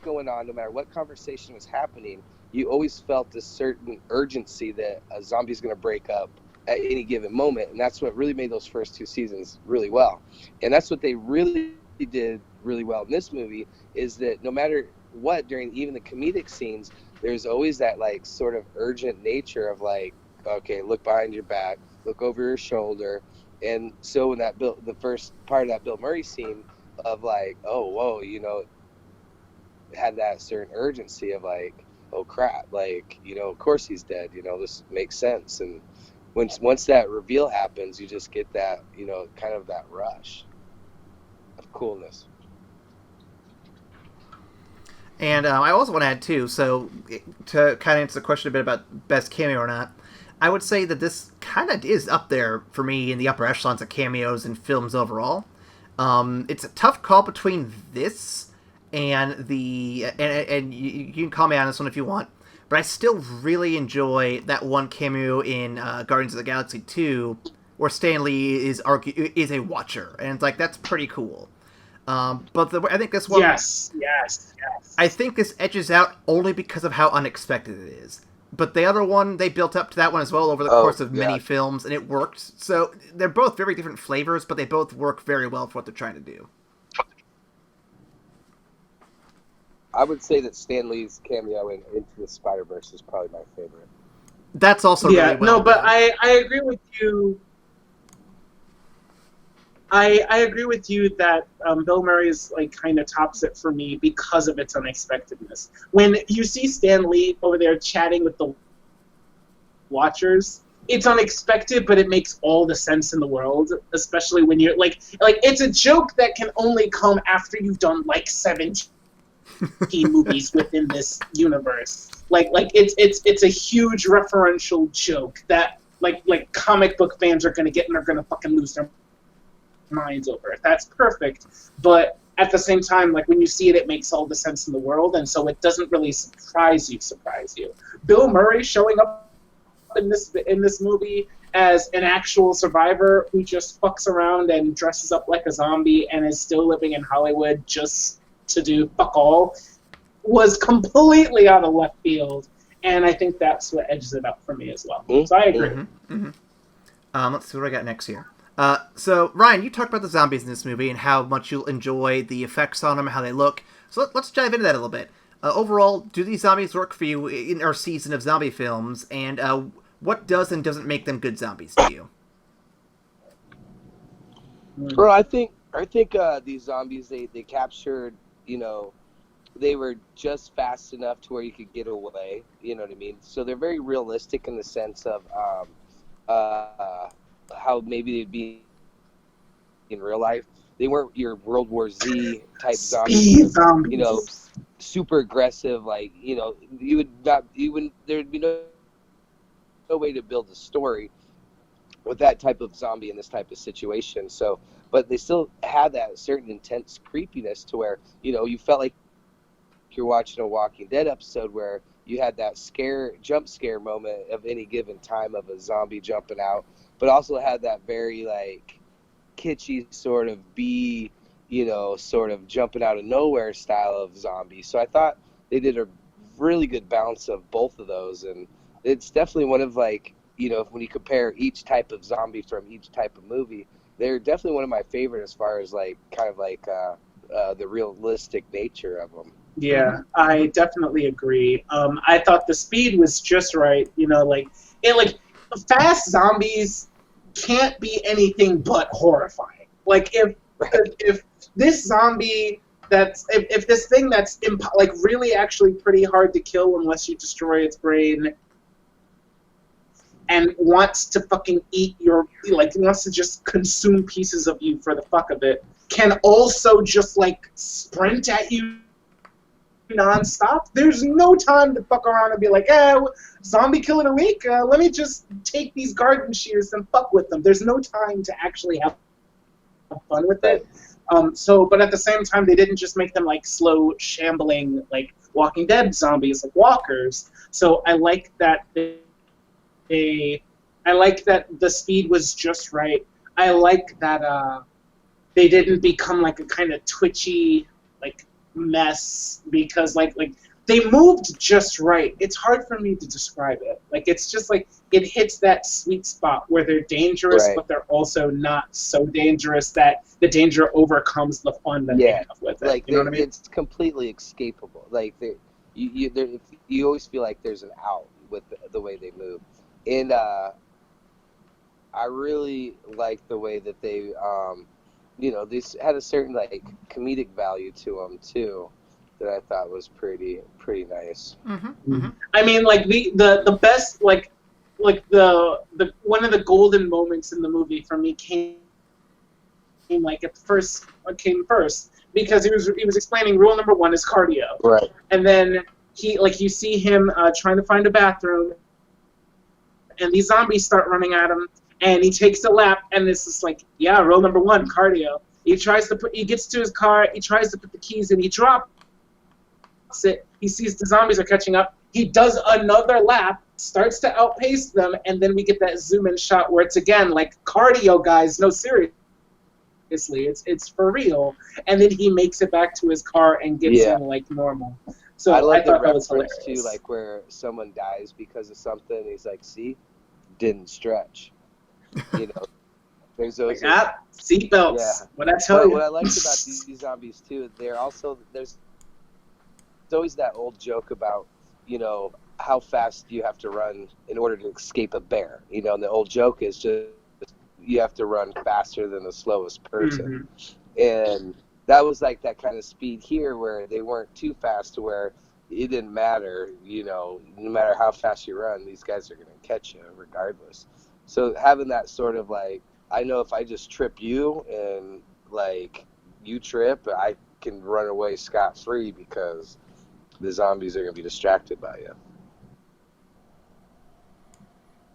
going on, no matter what conversation was happening, you always felt this certain urgency that a zombie's going to break up at any given moment. And that's what really made those first two seasons really well. And that's what they really did really well in this movie, is that no matter what, during even the comedic scenes, there's always that like sort of urgent nature of like, okay, look behind your back, look over your shoulder. And so when the first part of that Bill Murray scene of like, oh, whoa, you know, it had that certain urgency of like, oh crap, like, you know, of course he's dead, you know, this makes sense. And once that reveal happens, you just get that, you know, kind of that rush of coolness. And I also want to add too, so to kind of answer the question a bit about best cameo or not, I would say that this kind of is up there for me in the upper echelons of cameos in films overall. It's a tough call between this and and you can call me on this one if you want, but I still really enjoy that one cameo in Guardians of the Galaxy 2 where Stan Lee is a Watcher, and it's like, that's pretty cool. But I think this one... Yes. I think this edges out only because of how unexpected it is. But the other one, they built up to that one as well over the course of many films, and it worked. So they're both very different flavors, but they both work very well for what they're trying to do. I would say that Stan Lee's cameo in Into the Spider-Verse is probably my favorite. That's also really well no, but done. I agree with you. I agree with you that Bill Murray's like kind of tops it for me because of its unexpectedness. When you see Stan Lee over there chatting with the Watchers, it's unexpected, but it makes all the sense in the world. Especially when you're like it's a joke that can only come after you've done like 17 movies within this universe. Like it's a huge referential joke that like comic book fans are gonna get and are gonna fucking lose their minds over it. That's perfect, but at the same time, like when you see it, it makes all the sense in the world, and so it doesn't really surprise you. Bill Murray showing up in this movie as an actual survivor who just fucks around and dresses up like a zombie and is still living in Hollywood just to do fuck all was completely out of left field, and I think that's what edges it up for me as well. So I agree. Let's see what I got next here. So, Ryan, you talked about the zombies in this movie and how much you'll enjoy the effects on them, how they look. So let's dive into that a little bit. Overall, do these zombies work for you in our season of zombie films, and what does and doesn't make them good zombies to you? Well, I think these zombies, they captured, they were just fast enough to where you could get away, you know what I mean? So they're very realistic in the sense of how maybe they'd be in real life. They weren't your World War Z type zombies, super aggressive. Like, there'd be no way to build a story with that type of zombie in this type of situation. So, but they still had that certain intense creepiness to where, you felt like you're watching a Walking Dead episode where you had that jump scare moment of any given time of a zombie jumping out, but also had that very like kitschy sort of sort of jumping out of nowhere style of zombie. So I thought they did a really good balance of both of those, and it's definitely one of like, when you compare each type of zombie from each type of movie, they're definitely one of my favorite as far as like kind of like the realistic nature of them. Yeah, I definitely agree. I thought the speed was just right. Fast zombies can't be anything but horrifying. Like if this zombie if this thing that's really actually pretty hard to kill unless you destroy its brain and wants to fucking eat wants to just consume pieces of you for the fuck of it, can also just sprint at you non-stop. There's no time to fuck around and be like, zombie kill of the week, let me just take these garden shears and fuck with them. There's no time to actually have fun with it. But at the same time, they didn't just make them slow, shambling, Walking Dead zombies, like walkers. So I like that I like that the speed was just right. I like that they didn't become a kind of twitchy mess because they moved just right. It's hard for me to describe it. It's just it hits that sweet spot where they're dangerous, right, but they're also not so dangerous that the danger overcomes the fun that they have with it. You know what I mean? It's completely escapable. You always feel like there's an out with the way they move. And I really like the way that they these had a certain comedic value to them too, that I thought was pretty nice. Mm-hmm. Mm-hmm. I mean, the best the one of the golden moments in the movie for me came first because he was explaining rule number 1 is cardio, right? And then he you see him trying to find a bathroom, and these zombies start running at him. And he takes a lap, and it's just rule number 1, cardio. He gets to his car, he tries to put the keys in, he drops it, he sees the zombies are catching up, He does another lap, starts to outpace them, and then we get that zoom-in shot where it's again like cardio, guys. No, seriously, it's for real. And then he makes it back to his car and gets in like normal. So I like the thought that was reference hilarious. too, like where someone dies because of something. And he's like, "See, didn't stretch." You know, there's those. Seatbelts. Yeah. What I tell you. What I liked about these zombies too, they're also there's always that old joke about, you know, how fast you have to run in order to escape a bear. You know, and the old joke is just you have to run faster than the slowest person. And that was like that kind of speed here where they weren't too fast to where it didn't matter, you know, no matter how fast you run, these guys are going to catch you regardless. So having that sort of like, I know if I just trip you and like you trip, I can run away scot-free because the zombies are going to be distracted by you.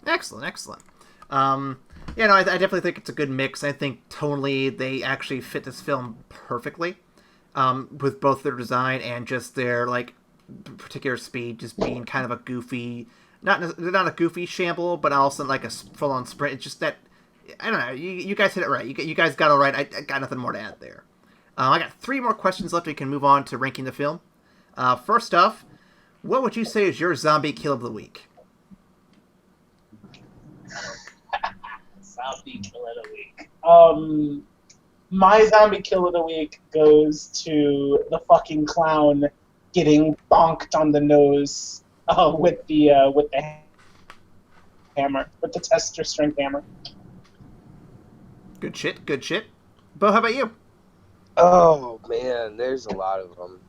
Excellent. Yeah, no, I definitely think it's a good mix. I think tonally they actually fit this film perfectly, with both their design and just their like particular speed, just being kind of a goofy, not a goofy shamble, but also like a full-on sprint. It's just that, I don't know. You guys hit it right. You guys got it right. I got nothing more to add there. I got 3 more questions left. We can move on to ranking the film. First off, what would you say is your zombie kill of the week? Zombie kill of the week. My zombie kill of the week goes to the fucking clown getting bonked on the nose with the hammer, with the tester strength hammer. Good shit. Beau, how about you? Oh man, there's a lot of them.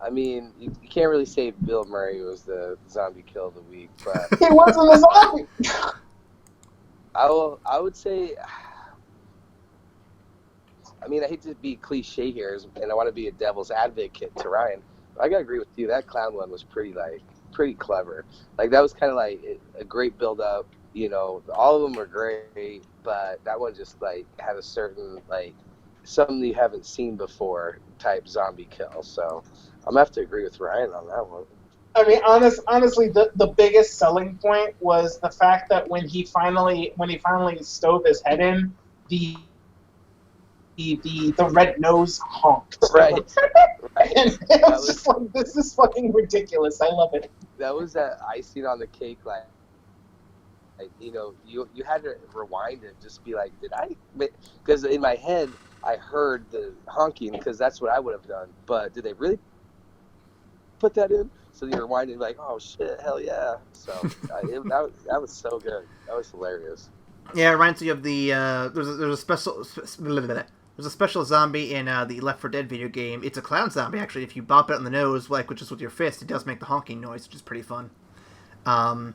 I mean, you can't really say Bill Murray was the zombie kill of the week, but He wasn't a zombie. I would say, I mean, I hate to be cliche here, and I want to be a devil's advocate to Ryan. But I gotta agree with you. That clown one was pretty clever. Like that was kind of like a great build up. You know, all of them were great, but that one just like had a certain like something you haven't seen before type zombie kill. So I'm gonna have to agree with Ryan on that one. I mean, honestly, the biggest selling point was the fact that when he finally stove his head in, the red nose honked. Right. And it was just like, this is fucking ridiculous. I love it. That was that icing on the cake, like you know, you had to rewind and just be like, did I? Because in my head, I heard the honking because that's what I would have done. But did they really put that in? So you rewind and be like, oh shit, hell yeah. So that was so good. That was hilarious. Yeah, it reminds me of the there's a special zombie in the Left 4 Dead video game. It's a clown zombie actually. If you bop it on the nose, like just with your fist, it does make the honking noise, which is pretty fun. Now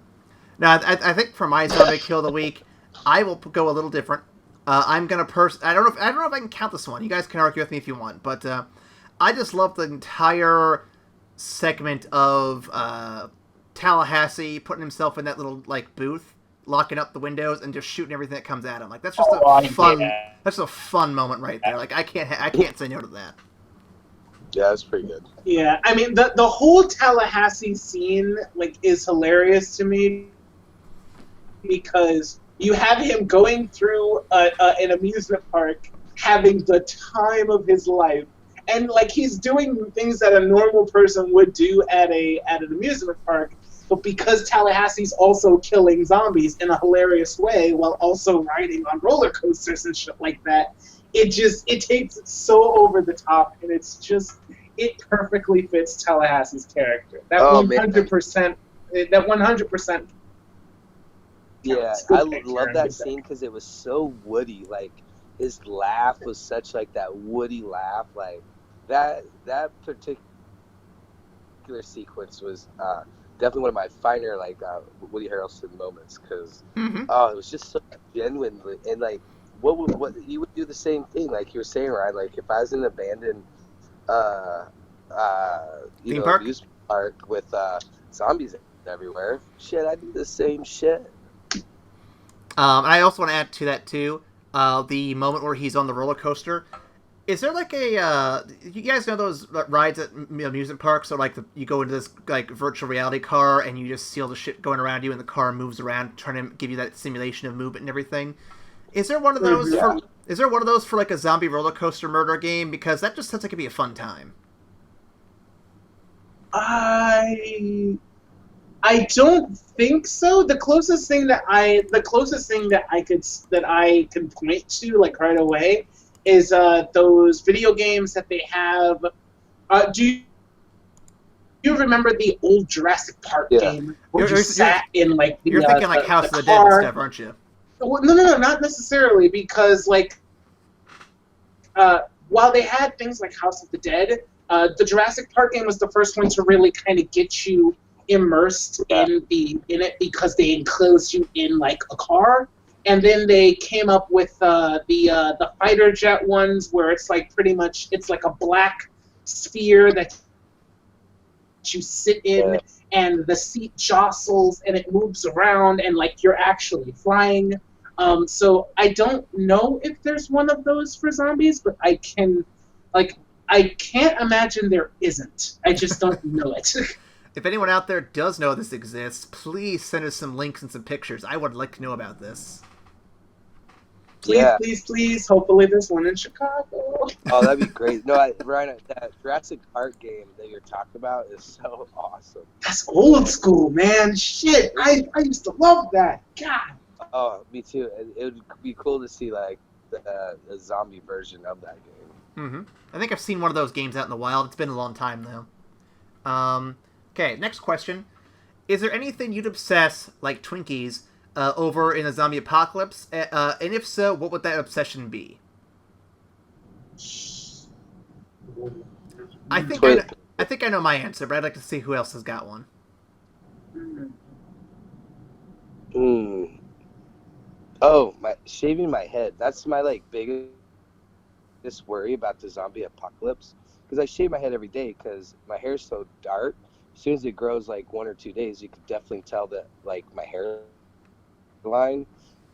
I think for my zombie kill of the week, I will go a little different. I'm gonna I don't know if I can count this one. You guys can argue with me if you want, but I just love the entire segment of Tallahassee putting himself in that little like booth, locking up the windows and just shooting everything that comes at him. Like that's just that's a fun moment right there. Like I can't say no to that. Yeah, that's pretty good. Yeah, I mean the whole Tallahassee scene like is hilarious to me because you have him going through an amusement park, having the time of his life. And like he's doing things that a normal person would do at an amusement park, but because Tallahassee's also killing zombies in a hilarious way while also riding on roller coasters and shit like that, it takes it so over the top, and it perfectly fits Tallahassee's character. That 100%. That 100%. Yeah, I love that scene because it was so woody. Like his laugh was such like that woody laugh, like. That particular sequence was definitely one of my finer like Woody Harrelson moments because it was just so genuine and like what you would do the same thing like you were saying, Ryan. Like if I was in an abandoned amusement park with zombies everywhere, shit, I'd do the same shit. I also want to add to that too, the moment where he's on the roller coaster. Is there like a you guys know those rides at amusement parks? So like you go into this like virtual reality car and you just see all the shit going around you and the car moves around, trying to give you that simulation of movement and everything. Is there one of those for? Is there one of those for like a zombie roller coaster murder game? Because that just sounds like it'd be a fun time. I don't think so. The closest thing that I can point to like right away is those video games that they have. Do you remember the old Jurassic Park game where you sat in like the, you're thinking like House of the Dead and stuff, aren't you? Well, no, not necessarily, because like while they had things like House of the Dead, the Jurassic Park game was the first one to really kind of get you immersed in it, because they enclosed you in like a car. And then they came up with the fighter jet ones, where it's like pretty much it's like a black sphere that you sit in, and the seat jostles and it moves around, and like you're actually flying. So I don't know if there's one of those for zombies, but I can't imagine there isn't. I just don't know it. If anyone out there does know this exists, please send us some links and some pictures. I would like to know about this. Please. Hopefully there's one in Chicago. Oh, that'd be great. No, Ryan, that Jurassic Park game that you're talking about is so awesome. That's old school, man. Shit, I used to love that. God. Oh, me too. It would be cool to see like the zombie version of that game. Mm-hmm. I think I've seen one of those games out in the wild. It's been a long time though. Okay, next question. Is there anything you'd obsess, like Twinkies, over in a zombie apocalypse? And if so, what would that obsession be? I think I know my answer, but I'd like to see who else has got one. Oh, shaving my head. That's my like biggest worry about the zombie apocalypse, because I shave my head every day because my hair is so dark. As soon as it grows like 1 or 2 days, you could definitely tell that like my hairline.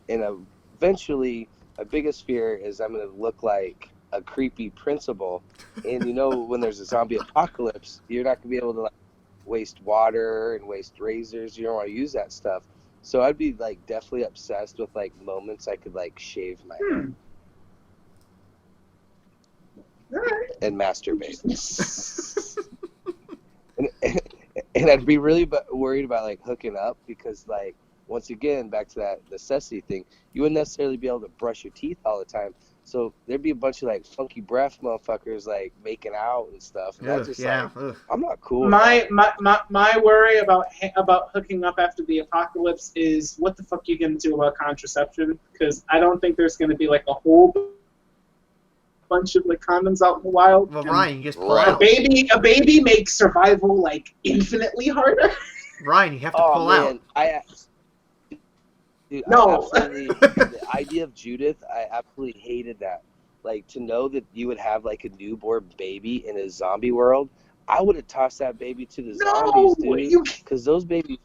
And eventually, my biggest fear is I'm going to look like a creepy principal. And you know, when there's a zombie apocalypse, you're not going to be able to like waste water and waste razors. You don't want to use that stuff. So I'd be like definitely obsessed with like moments I could like shave my head and masturbate. and I'd be really worried about like hooking up, because like once again back to that necessity thing, you wouldn't necessarily be able to brush your teeth all the time. So there'd be a bunch of like funky breath motherfuckers like making out and stuff. And that's just I'm not cool. My worry about hooking up after the apocalypse is what the fuck you gonna do about contraception? Because I don't think there's gonna be like a whole bunch of like condoms out in the wild. Well, Ryan, you just pull out. A baby makes survival like infinitely harder. Ryan, you have to pull out. Dude, no. The idea of Judith, I absolutely hated that. Like, to know that you would have, like, a newborn baby in a zombie world, I would have tossed that baby to the zombies, dude. Because those babies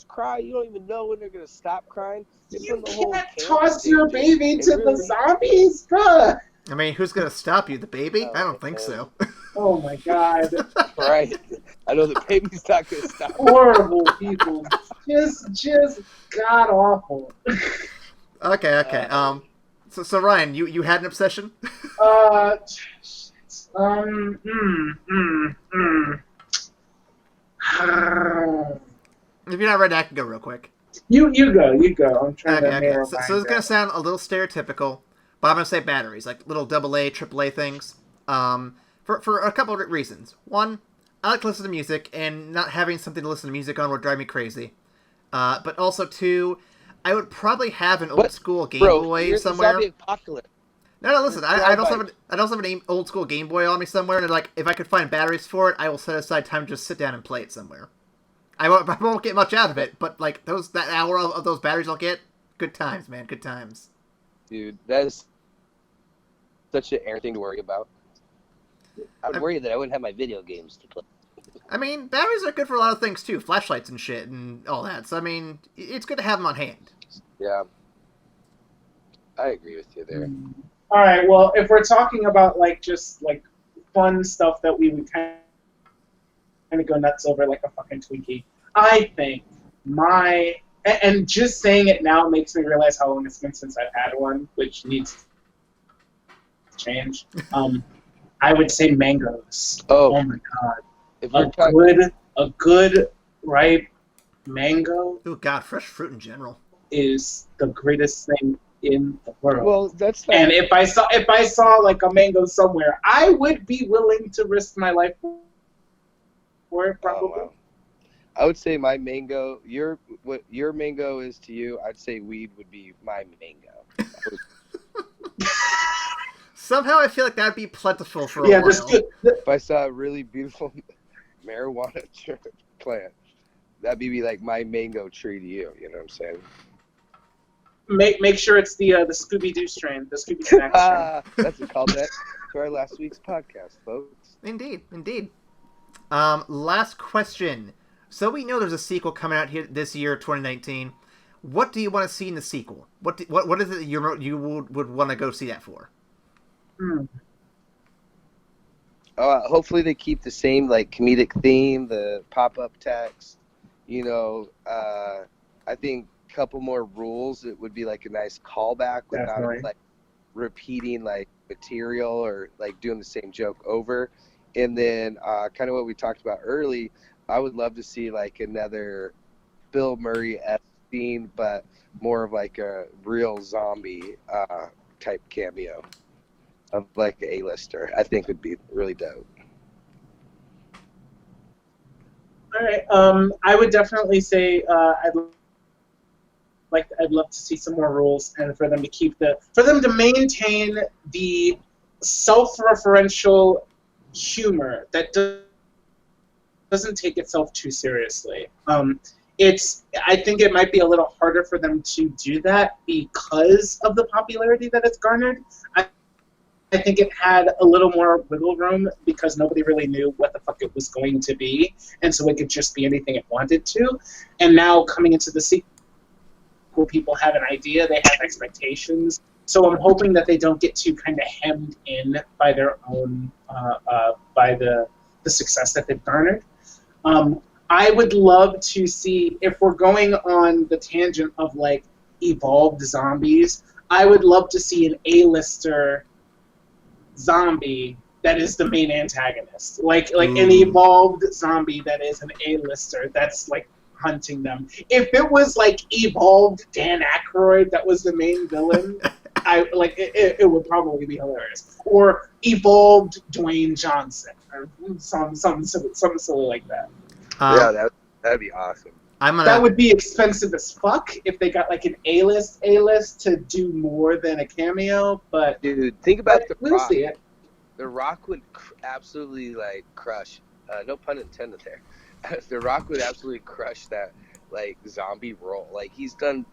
cry. You don't even know when they're going to stop crying. You can't toss your baby to the zombies, bruh. I mean, who's going to stop you? The baby? I don't think so. Oh, my God. Right. I know the baby's not going to stop. Horrible people. Just god-awful. Okay. So Ryan, you had an obsession? If you're not ready, I can go real quick. You go. I'm trying to narrow So this is going to sound a little stereotypical, but I'm going to say batteries, like little AA, AAA things. For a couple of reasons. One, I like to listen to music, and not having something to listen to music on would drive me crazy. But also, two, I would probably have an old school Game Boy somewhere. No, listen. I'd also have an old school Game Boy on me somewhere, and like if I could find batteries for it, I will set aside time to just sit down and play it somewhere. I won't get much out of it, but like that hour of those batteries I'll get, good times, man, good times. Dude, that is such an errant thing to worry about. I would worry that I wouldn't have my video games to play. I mean, batteries are good for a lot of things too, flashlights and shit and all that. So I mean, it's good to have them on hand. Yeah, I agree with you there. All right. Well, if we're talking about like just like fun stuff that we would kind of go nuts over, like a fucking Twinkie, I think and just saying it now makes me realize how long it's been since I've had one, which needs to change. I would say mangoes. Oh, Oh my god. if we're talking, A good ripe mango Oh god, fresh fruit in general. is the greatest thing in the world. well, that's not, And if I saw like a mango somewhere, I would be willing to risk my life for it, probably. Oh, wow. I would say my mango. What your mango is to you, I'd say weed would be my mango. Somehow I feel like that'd be plentiful for a Yeah, while. If I saw a really beautiful marijuana plant, that'd be like my mango tree to you. You know what I'm saying? Make sure it's the Scooby-Doo strain, the Scooby Snack strain. That's a callback to our last week's podcast, folks. Indeed. Last question. So we know there's a sequel coming out here this year, 2019. What do you want to see in the sequel? What is it that you would want to go see that for? Hopefully they keep the same like comedic theme, the pop-up text. You know, I think a couple more rules. It would be like a nice callback without Definitely. like repeating like material or like doing the same joke over. And then kind of what we talked about early, I would love to see like another Bill Murray-esque scene, but more of like a real zombie type cameo of like an A-lister. I think would be really dope. All right. I would definitely say I'd love to see some more rules, and for them to maintain the self-referential humor that doesn't take itself too seriously. I think it might be a little harder for them to do that because of the popularity that it's garnered. I think it had a little more wiggle room because nobody really knew what the fuck it was going to be, and so it could just be anything it wanted to. And now coming into the sequel, people have an idea, they have expectations. So I'm hoping that they don't get too kind of hemmed in by their own, by the success that they've garnered. I would love to see, if we're going on the tangent of like evolved zombies, I would love to see an A-lister zombie that is the main antagonist, like an evolved zombie that is an A-lister that's like hunting them. If it was like evolved Dan Aykroyd that was the main villain, it would probably be hilarious. Or evolved Dwayne Johnson or something silly like that. Yeah, that'd be awesome. That would be expensive as fuck if they got like an A-list to do more than a cameo. But dude, think about The we'll Rock. see it. The Rock would absolutely like crush. No pun intended there. The Rock would absolutely crush that like zombie role. Like he's been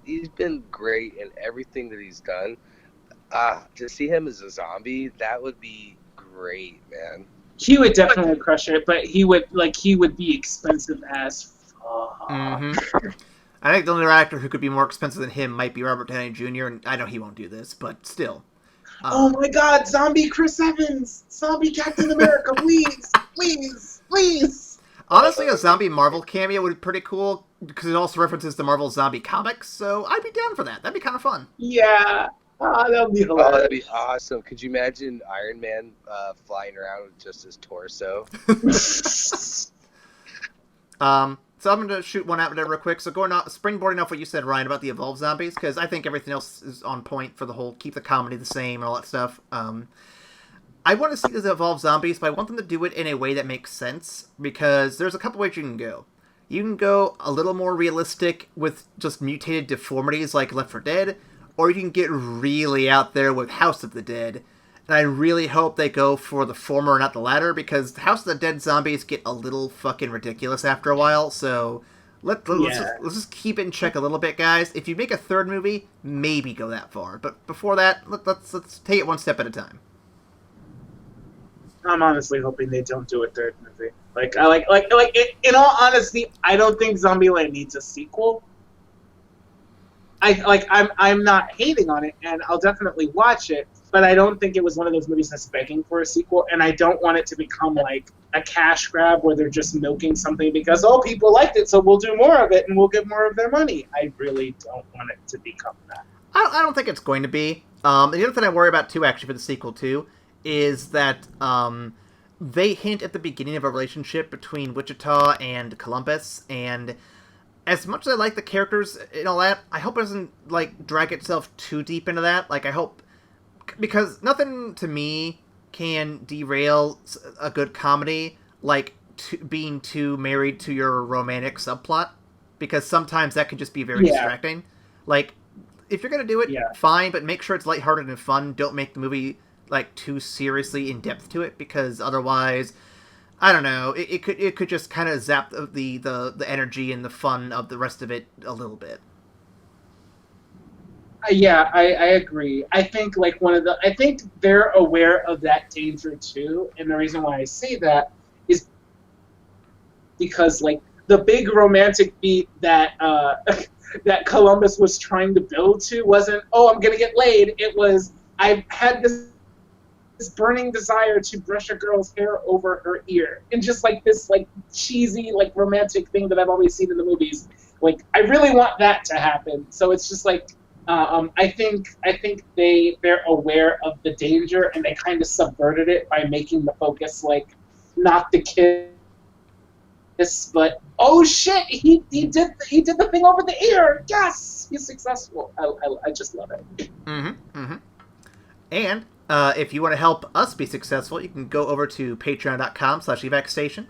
great in everything that he's done. To see him as a zombie, that would be great, man. He would definitely crush it, but he would be expensive as fuck. Mm-hmm. I think the only actor who could be more expensive than him might be Robert Downey Jr., and I know he won't do this, but still. Oh my god, zombie Chris Evans! Zombie Captain America, please! Honestly, a zombie Marvel cameo would be pretty cool, because it also references the Marvel zombie comics, so I'd be down for that. That'd be kind of fun. Yeah, that would be hilarious. Oh, that'd be awesome. Could you imagine Iron Man flying around with just his torso? So I'm going to shoot one out there real quick. So springboarding off what you said, Ryan, about the evolved zombies, because I think everything else is on point for the whole keep the comedy the same and all that stuff. I want to see these evolved zombies, but I want them to do it in a way that makes sense, because there's a couple ways you can go. You can go a little more realistic with just mutated deformities like Left 4 Dead, or you can get really out there with House of the Dead. And I really hope they go for the former, not the latter, because House of the Dead zombies get a little fucking ridiculous after a while. So let's just keep it in check a little bit, guys. If you make a third movie, maybe go that far. But before that, let's take it one step at a time. I'm honestly hoping they don't do a third movie. In all honesty, I don't think Zombieland needs a sequel. I'm not hating on it, and I'll definitely watch it. But I don't think it was one of those movies that's begging for a sequel, and I don't want it to become like a cash grab where they're just milking something because people liked it, so we'll do more of it and we'll get more of their money. I really don't want it to become that. I don't think it's going to be. The other thing I worry about too, actually, for the sequel too, is that they hint at the beginning of a relationship between Wichita and Columbus, and as much as I like the characters and all that, I hope it doesn't like drag itself too deep into that. Like, I hope, because nothing to me can derail a good comedy like being too married to your romantic subplot, because sometimes that can just be very distracting. Like, if you're gonna do it, fine, but make sure it's lighthearted and fun. Don't make the movie like too seriously in depth to it, because otherwise, I don't know, it could just kind of zap the energy and the fun of the rest of it a little bit. Yeah, I agree. I think I think they're aware of that danger too, and the reason why I say that is because like the big romantic beat that that Columbus was trying to build to wasn't, oh, I'm gonna get laid. It was, I had this burning desire to brush a girl's hair over her ear, and just like this like cheesy like romantic thing that I've always seen in the movies. Like, I really want that to happen. So it's just like I think they're aware of the danger, and they kind of subverted it by making the focus like not the kiss, but oh shit, he did the thing over the ear. Yes, he's successful. I just love it. And if you want to help us be successful, you can go over to patreon.com/evacstation.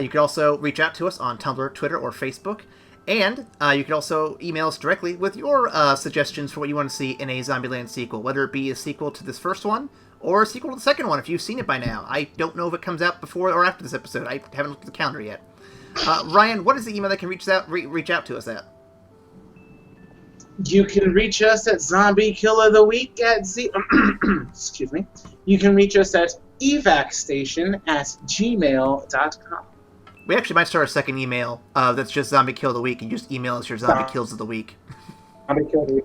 You can also reach out to us on Tumblr, Twitter, or Facebook. And you can also email us directly with your suggestions for what you want to see in a Zombieland sequel, whether it be a sequel to this first one or a sequel to the second one if you've seen it by now. I don't know if it comes out before or after this episode. I haven't looked at the calendar yet. Ryan, what is the email that can reach out to us at? You can reach us at zombiekillertheweek at excuse me. You can reach us at evacstation@gmail.com. We actually might start a second email that's just Zombie Kill of the Week, and just email us your Zombie Kills of the Week. Zombie Kill of the Week.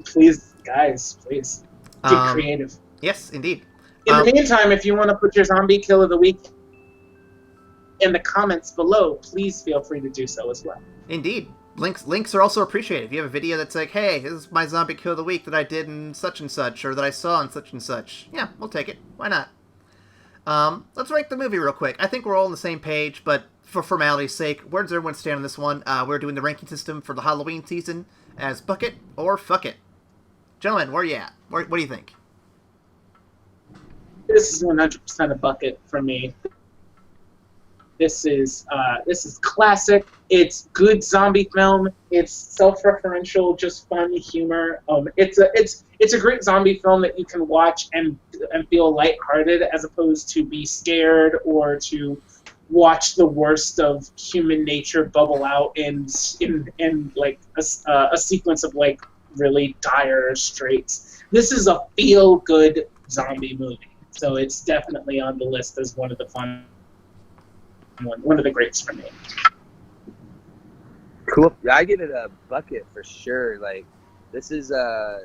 Please, guys, please. Get creative. Yes, indeed. In the meantime, if you want to put your Zombie Kill of the Week in the comments below, please feel free to do so as well. Indeed. Links are also appreciated. If you have a video that's like, hey, this is my Zombie Kill of the Week that I did in such and such, or that I saw in such and such. Yeah, we'll take it. Why not? Let's rank the movie real quick. I think we're all on the same page, but for formality's sake, where does everyone stand on this one? We're doing the ranking system for the Halloween season as bucket or fuck it. Gentlemen, where are you at? What do you think? This is 100% a bucket for me. This is classic. It's good zombie film. It's self-referential, just fun humor. It's a great zombie film that you can watch and feel lighthearted, as opposed to be scared or to watch the worst of human nature bubble out in like a sequence of like really dire straits. This is a feel-good zombie movie, so it's definitely on the list as one of the greats for me. Cool. Yeah, I give it a bucket for sure. Like, this is a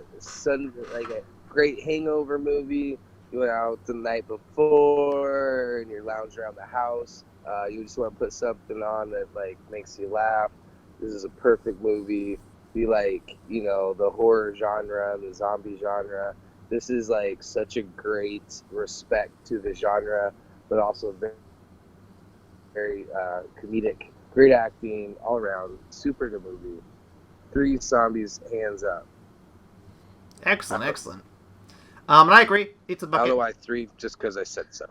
great hangover movie. You went out the night before and you're lounging around the house. You just want to put something on that like makes you laugh. This is a perfect movie. Be like, the horror genre, the zombie genre. This is like such a great respect to the genre, but also very comedic, great acting all around, super good movie. 3 zombies, hands up. Excellent. And I agree, it's a bucket. I don't know why 3, just because I said so.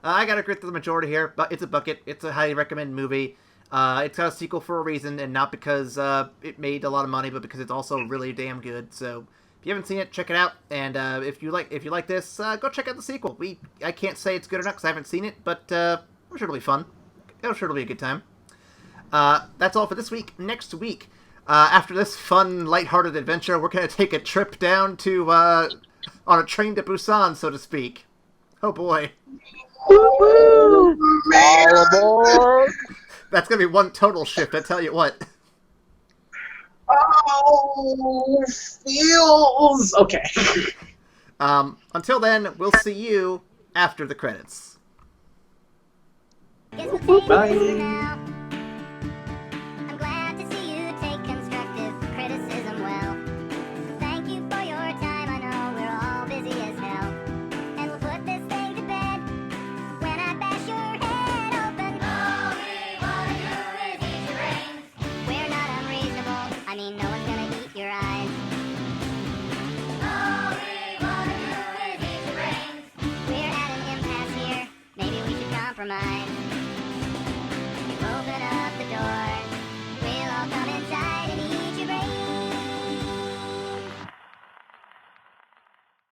I gotta agree with the majority here, but it's a bucket. It's a highly recommended movie. It's got a sequel for a reason, and not because it made a lot of money, but because it's also really damn good. So if you haven't seen it, check it out. And if you like this, go check out the sequel. I can't say it's good or not because I haven't seen it, but I'm sure it'll be fun. I'm sure it'll be a good time. That's all for this week. Next week, after this fun, lighthearted adventure, we're going to take a trip down to, on a train to Busan, so to speak. Oh boy. All aboard! That's going to be one total shift, I tell you what. Oh, feels okay. Until then, we'll see you after the credits. Bye.